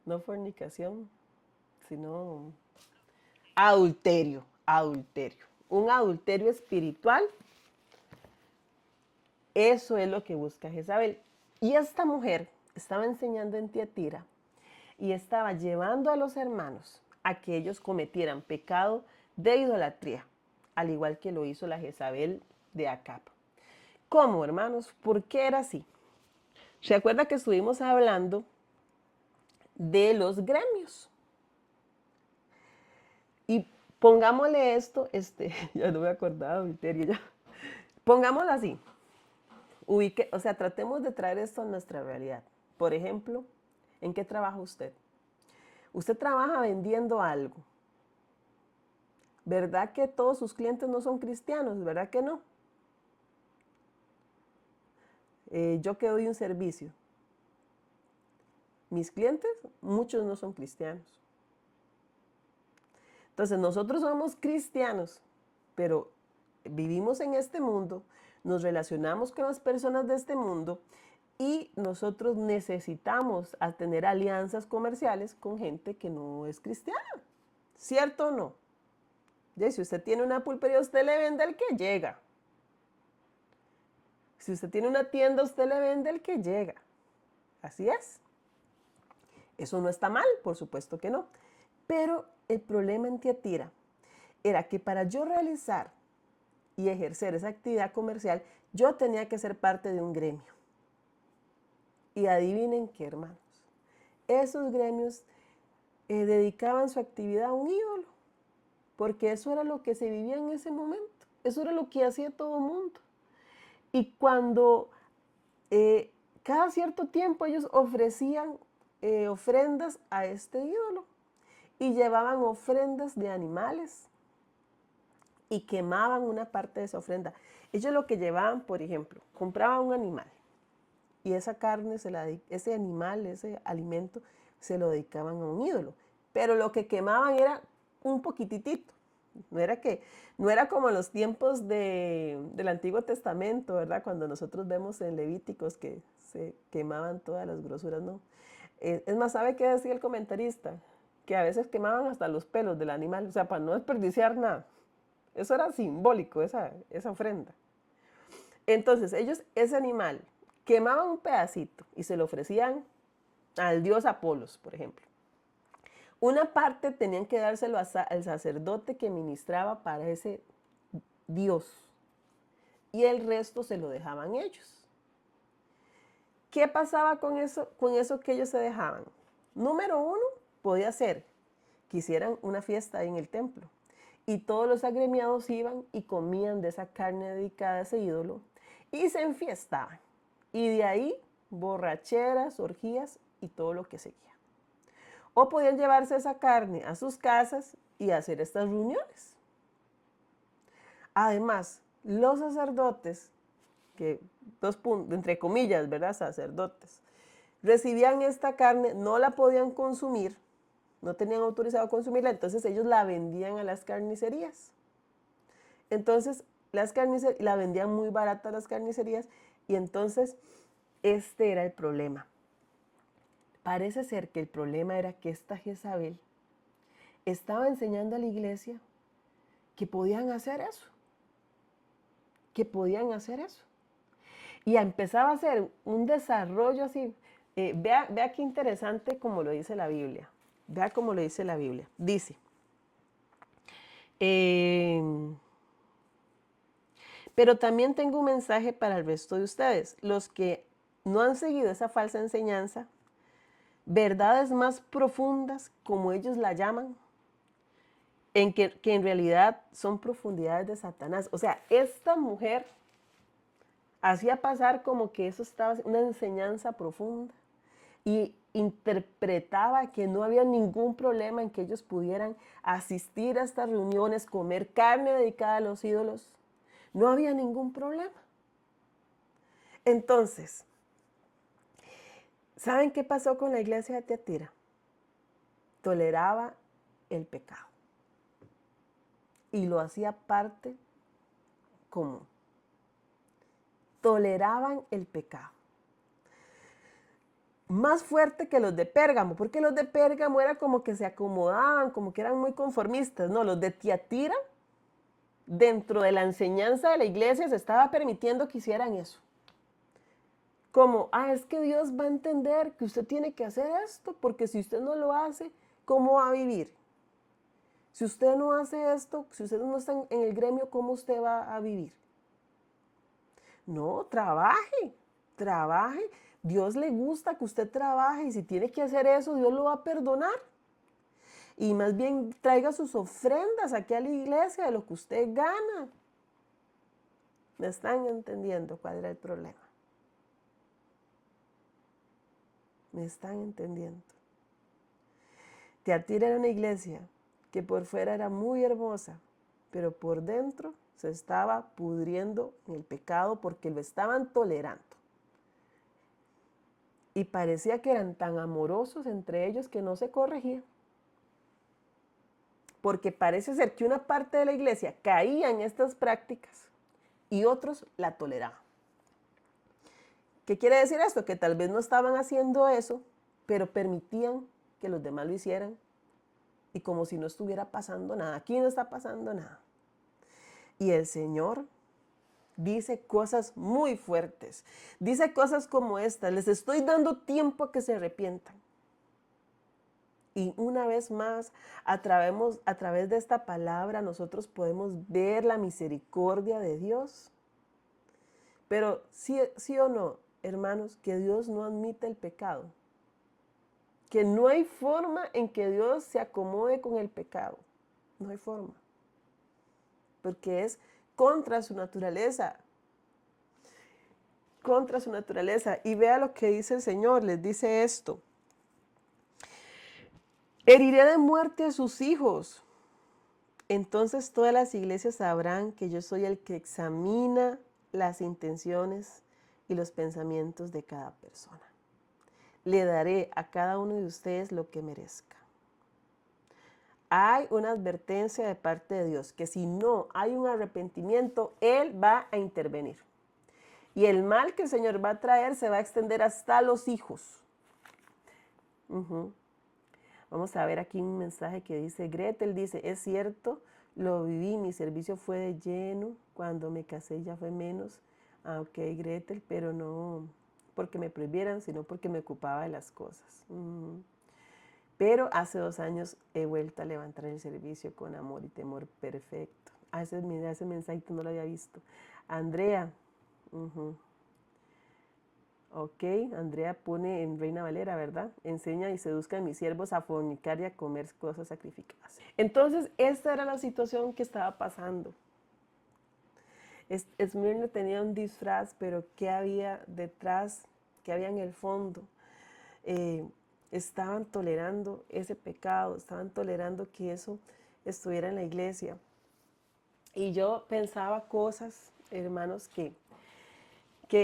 No fornicación, sino adulterio. Un adulterio espiritual. Eso es lo que busca Jezabel. Y esta mujer estaba enseñando en Tiatira y estaba llevando a los hermanos a que ellos cometieran pecado de idolatría, al igual que lo hizo la Jezabel de Acab. ¿Cómo, hermanos? ¿Por qué era así? ¿Se acuerda que estuvimos hablando de los gremios? Y pongámosle esto, ya no me acordaba, ya. Pongámoslo así. Tratemos de traer esto a nuestra realidad. Por ejemplo, ¿en qué trabaja usted? Usted trabaja vendiendo algo. ¿Verdad que todos sus clientes no son cristianos? ¿Verdad que no? Yo que doy un servicio. Mis clientes, muchos no son cristianos. Entonces, nosotros somos cristianos, pero vivimos en este mundo, nos relacionamos con las personas de este mundo y nosotros necesitamos tener alianzas comerciales con gente que no es cristiana. ¿Cierto o no? Si usted tiene una pulpería, usted le vende al que llega. Si usted tiene una tienda, usted le vende al que llega. Así es. Eso no está mal, por supuesto que no. Pero el problema en Tiatira era que para yo realizar y ejercer esa actividad comercial, yo tenía que ser parte de un gremio. Y adivinen qué, hermanos. Esos gremios dedicaban su actividad a un ídolo, porque eso era lo que se vivía en ese momento. Eso era lo que hacía todo el mundo. Y cuando cada cierto tiempo ellos ofrecían ofrendas a este ídolo y llevaban ofrendas de animales y quemaban una parte de esa ofrenda. Ellos lo que llevaban, por ejemplo, compraban un animal y esa carne, ese animal, ese alimento, se lo dedicaban a un ídolo. Pero lo que quemaban era un poquitito. No era como en los tiempos del Antiguo Testamento, ¿verdad? Cuando nosotros vemos en Levíticos que se quemaban todas las grosuras, ¿no? Es más, ¿sabe qué decía el comentarista? Que a veces quemaban hasta los pelos del animal, o sea, para no desperdiciar nada. Eso era simbólico, esa ofrenda. Entonces, ellos, ese animal, quemaban un pedacito y se lo ofrecían al dios Apolos, por ejemplo. Una parte tenían que dárselo al sacerdote que ministraba para ese dios y el resto se lo dejaban ellos. ¿Qué pasaba con eso que ellos se dejaban? Número uno, podía ser que hicieran una fiesta en el templo y todos los agremiados iban y comían de esa carne dedicada a ese ídolo y se enfiestaban. Y de ahí, borracheras, orgías y todo lo que seguía. O podían llevarse esa carne a sus casas y hacer estas reuniones. Además, los sacerdotes, entre comillas, ¿verdad? Sacerdotes, recibían esta carne, no la podían consumir, no tenían autorizado consumirla, entonces ellos la vendían a las carnicerías. Entonces, la vendían muy barata a las carnicerías y entonces este era el problema. Parece ser que el problema era que esta Jezabel estaba enseñando a la iglesia que podían hacer eso. Y empezaba a hacer un desarrollo así. Vea qué interesante como lo dice la Biblia. Vea cómo lo dice la Biblia. Dice, pero también tengo un mensaje para el resto de ustedes, los que no han seguido esa falsa enseñanza, verdades más profundas, como ellos la llaman, que en realidad son profundidades de Satanás. O sea, esta mujer hacía pasar como que eso estaba una enseñanza profunda y interpretaba que no había ningún problema en que ellos pudieran asistir a estas reuniones, comer carne dedicada a los ídolos. No había ningún problema. Entonces, ¿saben qué pasó con la iglesia de Tiatira? Toleraba el pecado y lo hacía parte común. Toleraban el pecado. Más fuerte que los de Pérgamo, porque los de Pérgamo era como que se acomodaban, como que eran muy conformistas. No, los de Tiatira, dentro de la enseñanza de la iglesia, se estaba permitiendo que hicieran eso. Como, es que Dios va a entender que usted tiene que hacer esto, porque si usted no lo hace, ¿cómo va a vivir? Si usted no hace esto, si usted no está en el gremio, ¿cómo usted va a vivir? No, trabaje. Dios le gusta que usted trabaje y si tiene que hacer eso, Dios lo va a perdonar. Y más bien traiga sus ofrendas aquí a la iglesia de lo que usted gana. ¿Me están entendiendo cuál era el problema? ¿Me están entendiendo? Tiatira era una iglesia que por fuera era muy hermosa, pero por dentro se estaba pudriendo en el pecado porque lo estaban tolerando. Y parecía que eran tan amorosos entre ellos que no se corregían. porque parece ser que una parte de la iglesia caía en estas prácticas y otros la toleraban. ¿Qué quiere decir esto? Que tal vez no estaban haciendo eso, pero permitían que los demás lo hicieran y como si no estuviera pasando nada. Aquí no está pasando nada. Y el Señor dice cosas muy fuertes. Dice cosas como esta: les estoy dando tiempo a que se arrepientan. Y una vez más, a través de esta palabra, nosotros podemos ver la misericordia de Dios. Pero sí o no, hermanos, que Dios no admite el pecado. Que no hay forma en que Dios se acomode con el pecado. No hay forma. Porque es contra su naturaleza. Contra su naturaleza. Y vea lo que dice el Señor. Les dice esto: heriré de muerte a sus hijos. Entonces todas las iglesias sabrán que yo soy el que examina las intenciones y los pensamientos de cada persona. Le daré a cada uno de ustedes lo que merezca. Hay una advertencia de parte de Dios, que si no hay un arrepentimiento, Él va a intervenir. Y el mal que el Señor va a traer se va a extender hasta los hijos. Vamos a ver aquí un mensaje que dice, Gretel dice, es cierto, lo viví, mi servicio fue de lleno, cuando me casé ya fue menos. Ah, ok, Gretel, pero no porque me prohibieran, sino porque me ocupaba de las cosas. Pero hace 2 años he vuelto a levantar el servicio con amor y temor. Perfecto. Ese mensajito no lo había visto. Andrea. Ok, Andrea pone en Reina Valera, ¿verdad? Enseña y seduzca a mis siervos a fornicar y a comer cosas sacrificadas. Entonces, esta era la situación que estaba pasando. Esmirna tenía un disfraz, pero ¿qué había detrás? ¿Qué había en el fondo? Estaban tolerando ese pecado, estaban tolerando que eso estuviera en la iglesia. Y yo pensaba cosas, hermanos, que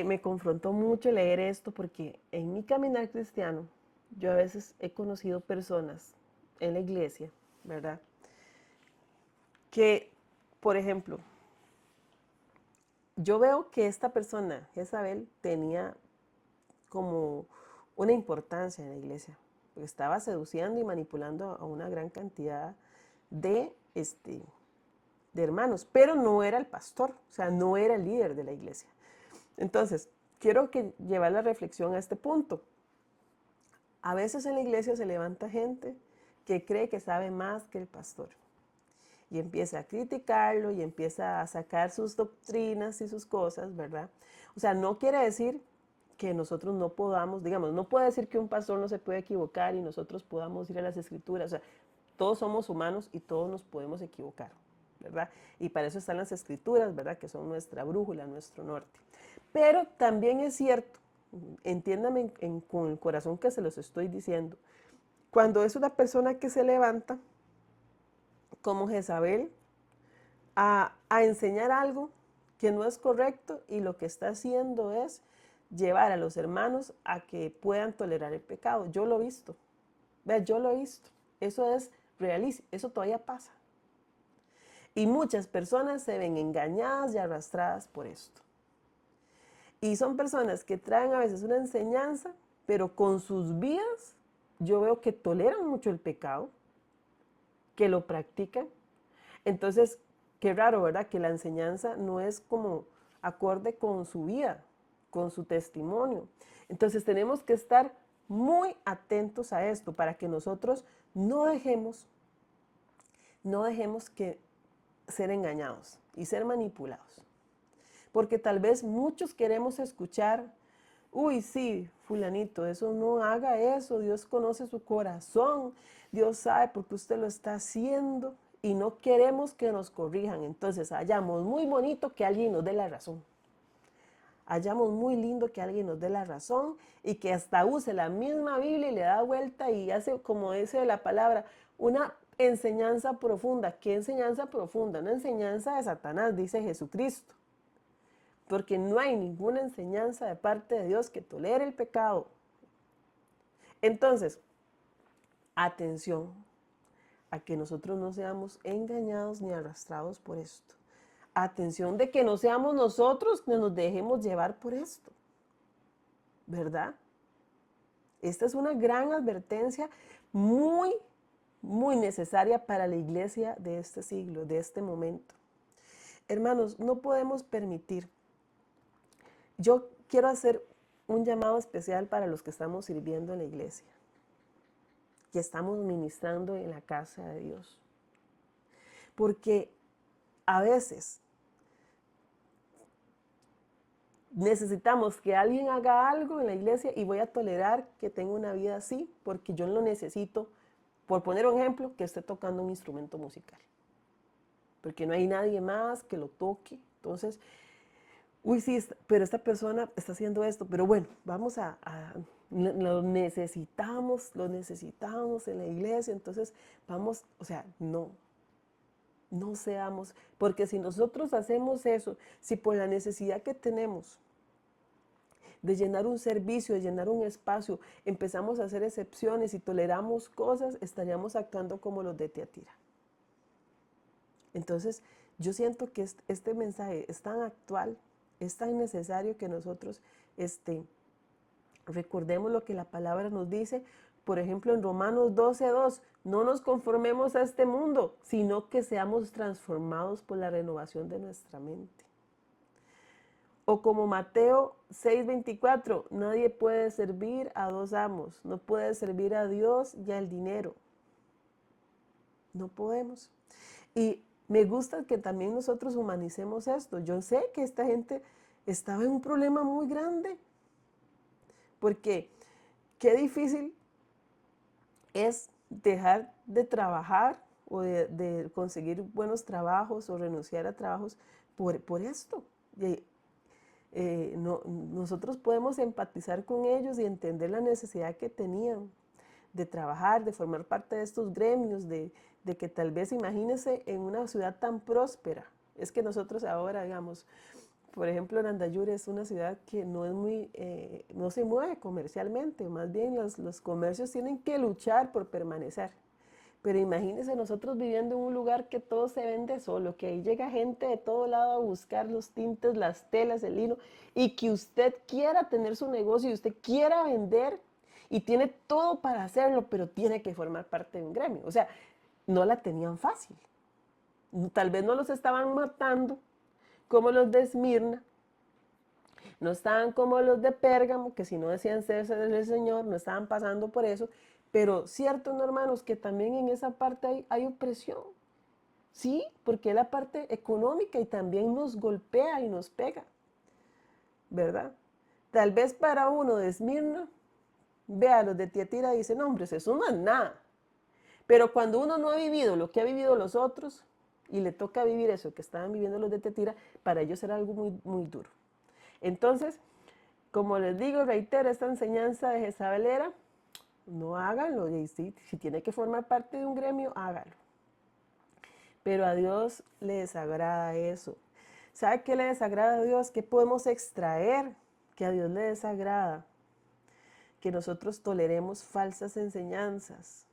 me confrontó mucho leer esto, porque en mi caminar cristiano yo a veces he conocido personas en la iglesia, ¿verdad? Que, por ejemplo, yo veo que esta persona, Jezabel, tenía como una importancia en la iglesia, porque estaba seduciendo y manipulando a una gran cantidad de hermanos, pero no era el pastor, o sea, no era el líder de la iglesia. Entonces, quiero llevar la reflexión a este punto. A veces en la iglesia se levanta gente que cree que sabe más que el pastor y empieza a criticarlo y empieza a sacar sus doctrinas y sus cosas, ¿verdad? O sea, no quiere decir que nosotros no podamos, digamos, no puede decir que un pastor no se puede equivocar y nosotros podamos ir a las escrituras. O sea, todos somos humanos y todos nos podemos equivocar, ¿verdad? Y para eso están las escrituras, ¿verdad? Que son nuestra brújula, nuestro norte. Pero también es cierto, entiéndame con el corazón que se los estoy diciendo, cuando es una persona que se levanta, como Jezabel, a enseñar algo que no es correcto y lo que está haciendo es llevar a los hermanos a que puedan tolerar el pecado. Yo lo he visto, vea, yo lo he visto, eso es realísimo, eso todavía pasa. Y muchas personas se ven engañadas y arrastradas por esto. Y son personas que traen a veces una enseñanza, pero con sus vidas yo veo que toleran mucho el pecado, que lo practican. Entonces, qué raro, ¿verdad? Que la enseñanza no es como acorde con su vida, con su testimonio. Entonces tenemos que estar muy atentos a esto para que nosotros no dejemos que ser engañados y ser manipulados. Porque tal vez muchos queremos escuchar, uy, sí, fulanito, eso no haga eso, Dios conoce su corazón, Dios sabe por qué usted lo está haciendo y no queremos que nos corrijan. Entonces hallamos muy bonito que alguien nos dé la razón. Hallamos muy lindo que alguien nos dé la razón y que hasta use la misma Biblia y le da vuelta y hace, como dice la palabra, una enseñanza profunda. ¿Qué enseñanza profunda? Una enseñanza de Satanás, dice Jesucristo. Porque no hay ninguna enseñanza de parte de Dios que tolere el pecado. Entonces, atención, a que nosotros no seamos engañados ni arrastrados por esto. Atención de que no seamos nosotros que nos dejemos llevar por esto, ¿verdad? Esta es una gran advertencia muy, muy necesaria para la iglesia de este siglo, de este momento. Hermanos, no podemos permitir. Yo quiero hacer un llamado especial para los que estamos sirviendo en la iglesia, que estamos ministrando en la casa de Dios. Porque a veces necesitamos que alguien haga algo en la iglesia y voy a tolerar que tenga una vida así porque yo lo necesito, por poner un ejemplo, que esté tocando un instrumento musical. Porque no hay nadie más que lo toque. Entonces, uy, sí, pero esta persona está haciendo esto, pero bueno, vamos lo necesitamos en la iglesia, entonces vamos, o sea, no seamos, porque si nosotros hacemos eso, si por la necesidad que tenemos de llenar un servicio, de llenar un espacio, empezamos a hacer excepciones y toleramos cosas, estaríamos actuando como los de Tiatira. Entonces, yo siento que este mensaje es tan actual, es tan necesario que nosotros recordemos lo que la palabra nos dice. Por ejemplo, en Romanos 12:2, no nos conformemos a este mundo, sino que seamos transformados por la renovación de nuestra mente. O como Mateo 6:24, nadie puede servir a dos amos, no puede servir a Dios y al dinero. No podemos. Y me gusta que también nosotros humanicemos esto. Yo sé que esta gente estaba en un problema muy grande, porque qué difícil es dejar de trabajar o de conseguir buenos trabajos o renunciar a trabajos por esto. Nosotros podemos empatizar con ellos y entender la necesidad que tenían de trabajar, de formar parte de estos gremios, de que tal vez, imagínense, en una ciudad tan próspera. Es que nosotros ahora, digamos, por ejemplo, Nandayure es una ciudad que no es muy, no se mueve comercialmente, más bien los comercios tienen que luchar por permanecer. Pero imagínense nosotros viviendo en un lugar que todo se vende solo, que ahí llega gente de todo lado a buscar los tintes, las telas, el lino, y que usted quiera tener su negocio y usted quiera vender y tiene todo para hacerlo, pero tiene que formar parte de un gremio. O sea, no la tenían fácil. Tal vez no los estaban matando como los de Esmirna, no estaban como los de Pérgamo, que si no decían ser del Señor, no estaban pasando por eso, pero cierto, ¿no, hermanos? Que también en esa parte hay opresión, ¿sí? Porque es la parte económica y también nos golpea y nos pega, ¿verdad? Tal vez para uno de Esmirna, vea, los de Tiatira y dice, no, hombre, eso no es nada. Pero cuando uno no ha vivido lo que ha vivido los otros y le toca vivir eso que estaban viviendo los de Tiatira, para ellos era algo muy, muy duro. Entonces, como les digo, reitero, esta enseñanza de Jezabel era, no háganlo, y si tiene que formar parte de un gremio, hágalo. Pero a Dios le desagrada eso. ¿Sabe qué le desagrada a Dios? ¿Qué podemos extraer que a Dios le desagrada? Que nosotros toleremos falsas enseñanzas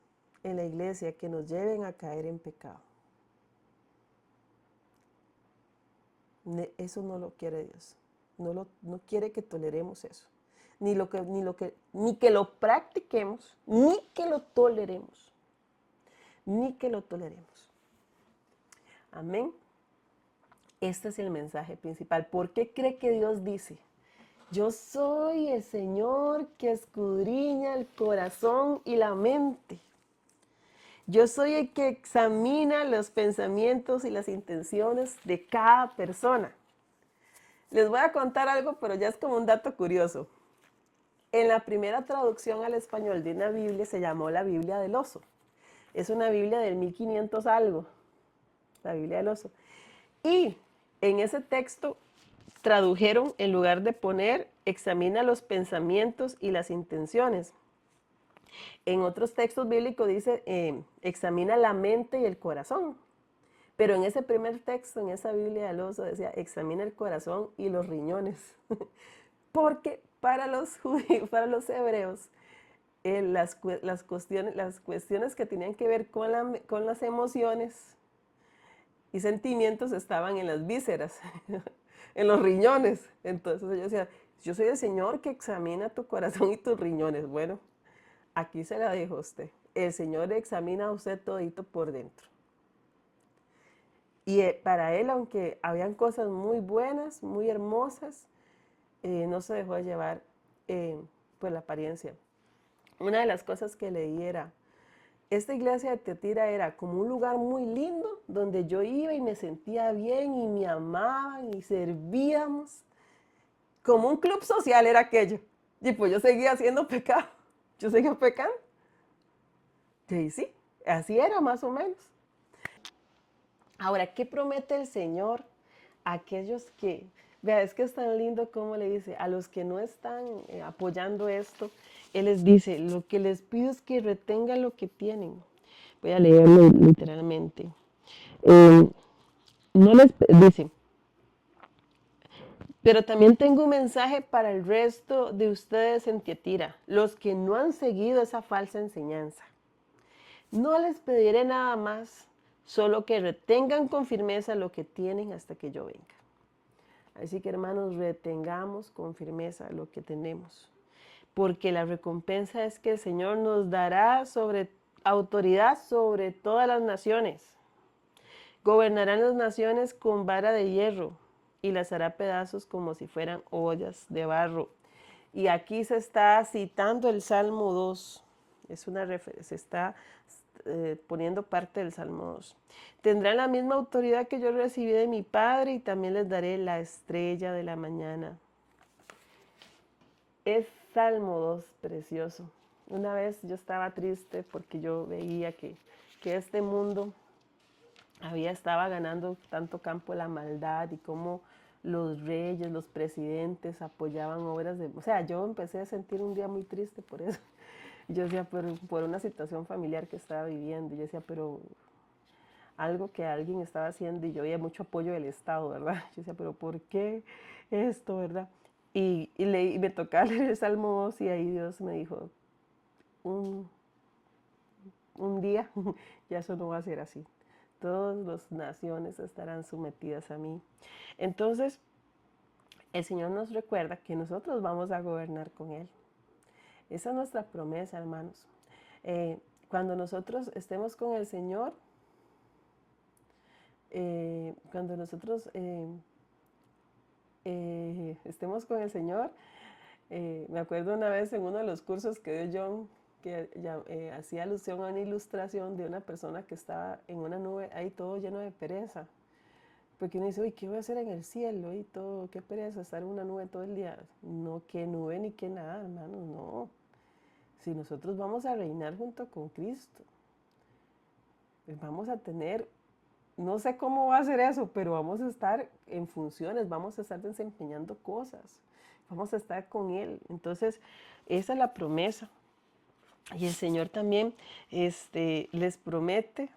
en la iglesia que nos lleven a caer en pecado. Eso no lo quiere Dios. No quiere que toleremos eso. Ni que lo practiquemos, ni que lo toleremos. Ni que lo toleremos. Amén. Este es el mensaje principal. ¿Por qué cree que Dios dice? Yo soy el Señor que escudriña el corazón y la mente. Yo soy el que examina los pensamientos y las intenciones de cada persona. Les voy a contar algo, pero ya es como un dato curioso. En la primera traducción al español de una Biblia se llamó la Biblia del Oso. Es una Biblia del 1500 algo, la Biblia del Oso. Y en ese texto tradujeron, en lugar de poner, examina los pensamientos y las intenciones. En otros textos bíblicos dice, examina la mente y el corazón. Pero en ese primer texto, en esa Biblia del Oso, decía, examina el corazón y los riñones. Porque para los judíos, para los hebreos, las cuestiones que tenían que ver con las emociones y sentimientos estaban en las vísceras, en los riñones. Entonces yo decía, yo soy el Señor que examina tu corazón y tus riñones. Bueno, aquí se la dejo a usted. El Señor examina a usted todito por dentro. Y para él, aunque habían cosas muy buenas, muy hermosas, no se dejó de llevar pues la apariencia. Una de las cosas que leí era, esta iglesia de Tiatira era como un lugar muy lindo donde yo iba y me sentía bien y me amaban y servíamos. Como un club social era aquello. Y pues yo seguía haciendo pecado. Yo seguía pecando. Y sí, así era más o menos. Ahora, ¿qué promete el Señor a aquellos que, vea, es que es tan lindo como le dice, a los que no están apoyando esto, Él les dice, lo que les pido es que retengan lo que tienen. Voy a leerlo literalmente. No les dice, pero también tengo un mensaje para el resto de ustedes en Tiatira, los que no han seguido esa falsa enseñanza. No les pediré nada más, solo que retengan con firmeza lo que tienen hasta que yo venga. Así que hermanos, retengamos con firmeza lo que tenemos, porque la recompensa es que el Señor nos dará autoridad sobre todas las naciones. Gobernarán las naciones con vara de hierro y las hará pedazos como si fueran ollas de barro. Y aquí se está citando el Salmo 2. Se está poniendo parte del Salmo 2. Tendrán la misma autoridad que yo recibí de mi Padre y también les daré la estrella de la mañana. Es Salmo 2 precioso. Una vez yo estaba triste porque yo veía que este mundo estaba ganando tanto campo la maldad y cómo los reyes, los presidentes apoyaban obras de... O sea, yo empecé a sentir un día muy triste por eso. Yo decía, por una situación familiar que estaba viviendo. Yo decía, pero algo que alguien estaba haciendo y yo veía mucho apoyo del Estado, ¿verdad? Yo decía, pero ¿por qué esto, verdad? Y me tocaba leer el Salmo 2 y ahí Dios me dijo, un día ya eso no va a ser así. Todas las naciones estarán sometidas a mí. Entonces, el Señor nos recuerda que nosotros vamos a gobernar con Él. Esa es nuestra promesa, hermanos. Cuando nosotros estemos con el Señor, cuando nosotros estemos con el Señor, me acuerdo una vez en uno de los cursos que dio John, que hacía alusión a una ilustración de una persona que estaba en una nube ahí todo lleno de pereza. Porque uno dice, uy, ¿qué voy a hacer en el cielo? Y todo, qué pereza estar en una nube todo el día. No, qué nube ni qué nada, hermanos, no. Si nosotros vamos a reinar junto con Cristo, pues vamos a tener, no sé cómo va a ser eso, pero vamos a estar en funciones, vamos a estar desempeñando cosas, vamos a estar con Él. Entonces, esa es la promesa. Y el Señor también les promete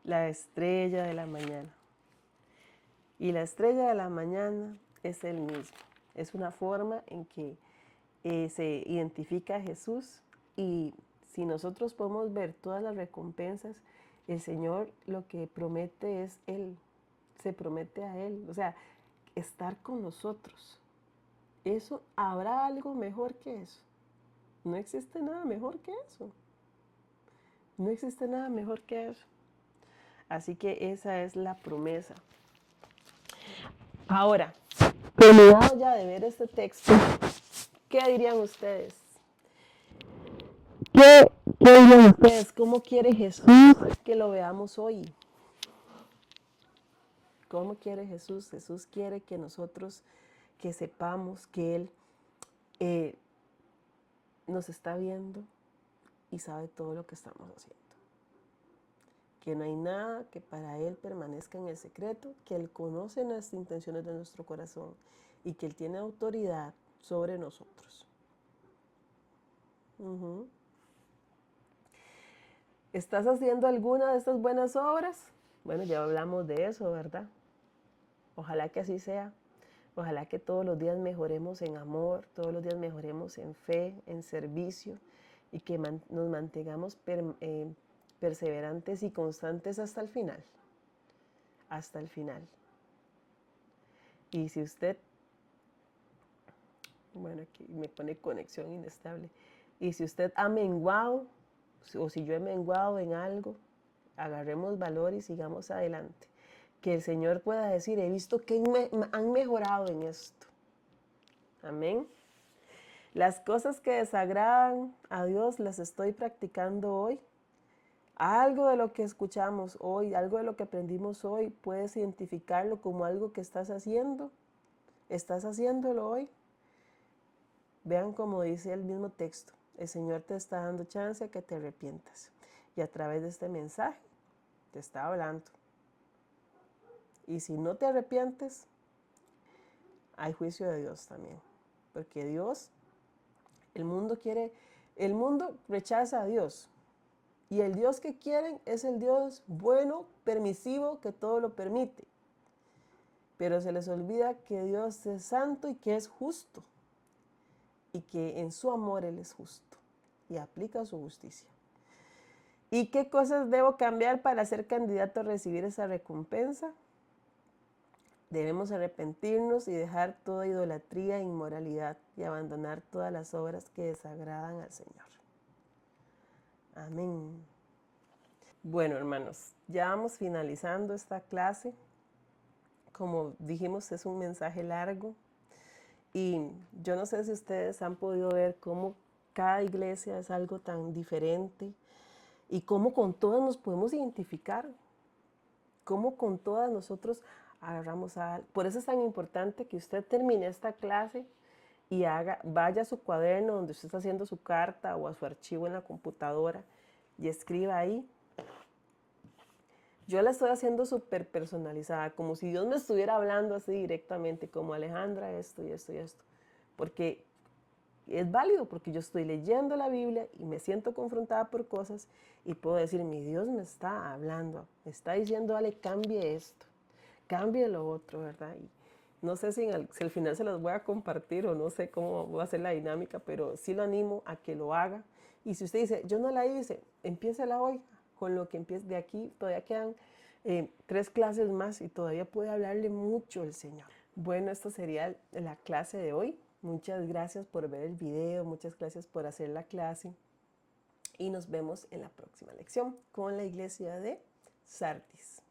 la estrella de la mañana. Y la estrella de la mañana es Él mismo. Es una forma en que se identifica a Jesús y si nosotros podemos ver todas las recompensas, el Señor lo que promete es Él, se promete a Él, o sea, estar con nosotros. Eso, ¿habrá algo mejor que eso? No existe nada mejor que eso. No existe nada mejor que eso. Así que esa es la promesa. Ahora, terminado ya de ver este texto, ¿qué dirían ustedes? ¿Qué dirían ustedes? ¿Cómo quiere Jesús que lo veamos hoy? ¿Cómo quiere Jesús? Jesús quiere que nosotros que sepamos que Él nos está viendo y sabe todo lo que estamos haciendo. Que no hay nada que para Él permanezca en el secreto, que Él conoce las intenciones de nuestro corazón y que Él tiene autoridad sobre nosotros. ¿Estás haciendo alguna de estas buenas obras? Bueno, ya hablamos de eso, ¿verdad? Ojalá que así sea. Ojalá que todos los días mejoremos en amor, todos los días mejoremos en fe, en servicio, y que nos mantengamos perseverantes y constantes hasta el final. Hasta el final. Y si usted, bueno, aquí me pone conexión inestable. Y si usted ha menguado, o si yo he menguado en algo, agarremos valor y sigamos adelante. Que el Señor pueda decir, he visto que han mejorado en esto. Amén. Las cosas que desagradan a Dios las estoy practicando hoy. Algo de lo que escuchamos hoy, algo de lo que aprendimos hoy, puedes identificarlo como algo que estás haciendo. ¿Estás haciéndolo hoy? Vean como dice el mismo texto. El Señor te está dando chance a que te arrepientas. Y a través de este mensaje te está hablando. Y si no te arrepientes, hay juicio de Dios también. Porque Dios, el mundo rechaza a Dios. Y el Dios que quieren es el Dios bueno, permisivo, que todo lo permite. Pero se les olvida que Dios es santo y que es justo. Y que en su amor Él es justo. Y aplica su justicia. ¿Y qué cosas debo cambiar para ser candidato a recibir esa recompensa? Debemos arrepentirnos y dejar toda idolatría e inmoralidad y abandonar todas las obras que desagradan al Señor. Amén. Bueno, hermanos, ya vamos finalizando esta clase. Como dijimos, es un mensaje largo y yo no sé si ustedes han podido ver cómo cada iglesia es algo tan diferente y cómo con todas nos podemos identificar, cómo con todas nosotros agarramos a... Por eso es tan importante que usted termine esta clase y vaya a su cuaderno donde usted está haciendo su carta o a su archivo en la computadora y escriba ahí. Yo la estoy haciendo súper personalizada, como si Dios me estuviera hablando así directamente, como Alejandra, esto y esto y esto. Porque es válido, porque yo estoy leyendo la Biblia y me siento confrontada por cosas y puedo decir, mi Dios me está hablando, me está diciendo, dale, cambie esto, cambie lo otro, ¿verdad? Y no sé si al final se los voy a compartir o no sé cómo va a ser la dinámica, pero sí lo animo a que lo haga. Y si usted dice, yo no la hice, empiécela hoy, con lo que empiece de aquí, todavía quedan 3 clases más y todavía puede hablarle mucho el Señor. Bueno, esto sería la clase de hoy. Muchas gracias por ver el video, muchas gracias por hacer la clase y nos vemos en la próxima lección con la iglesia de Sardis.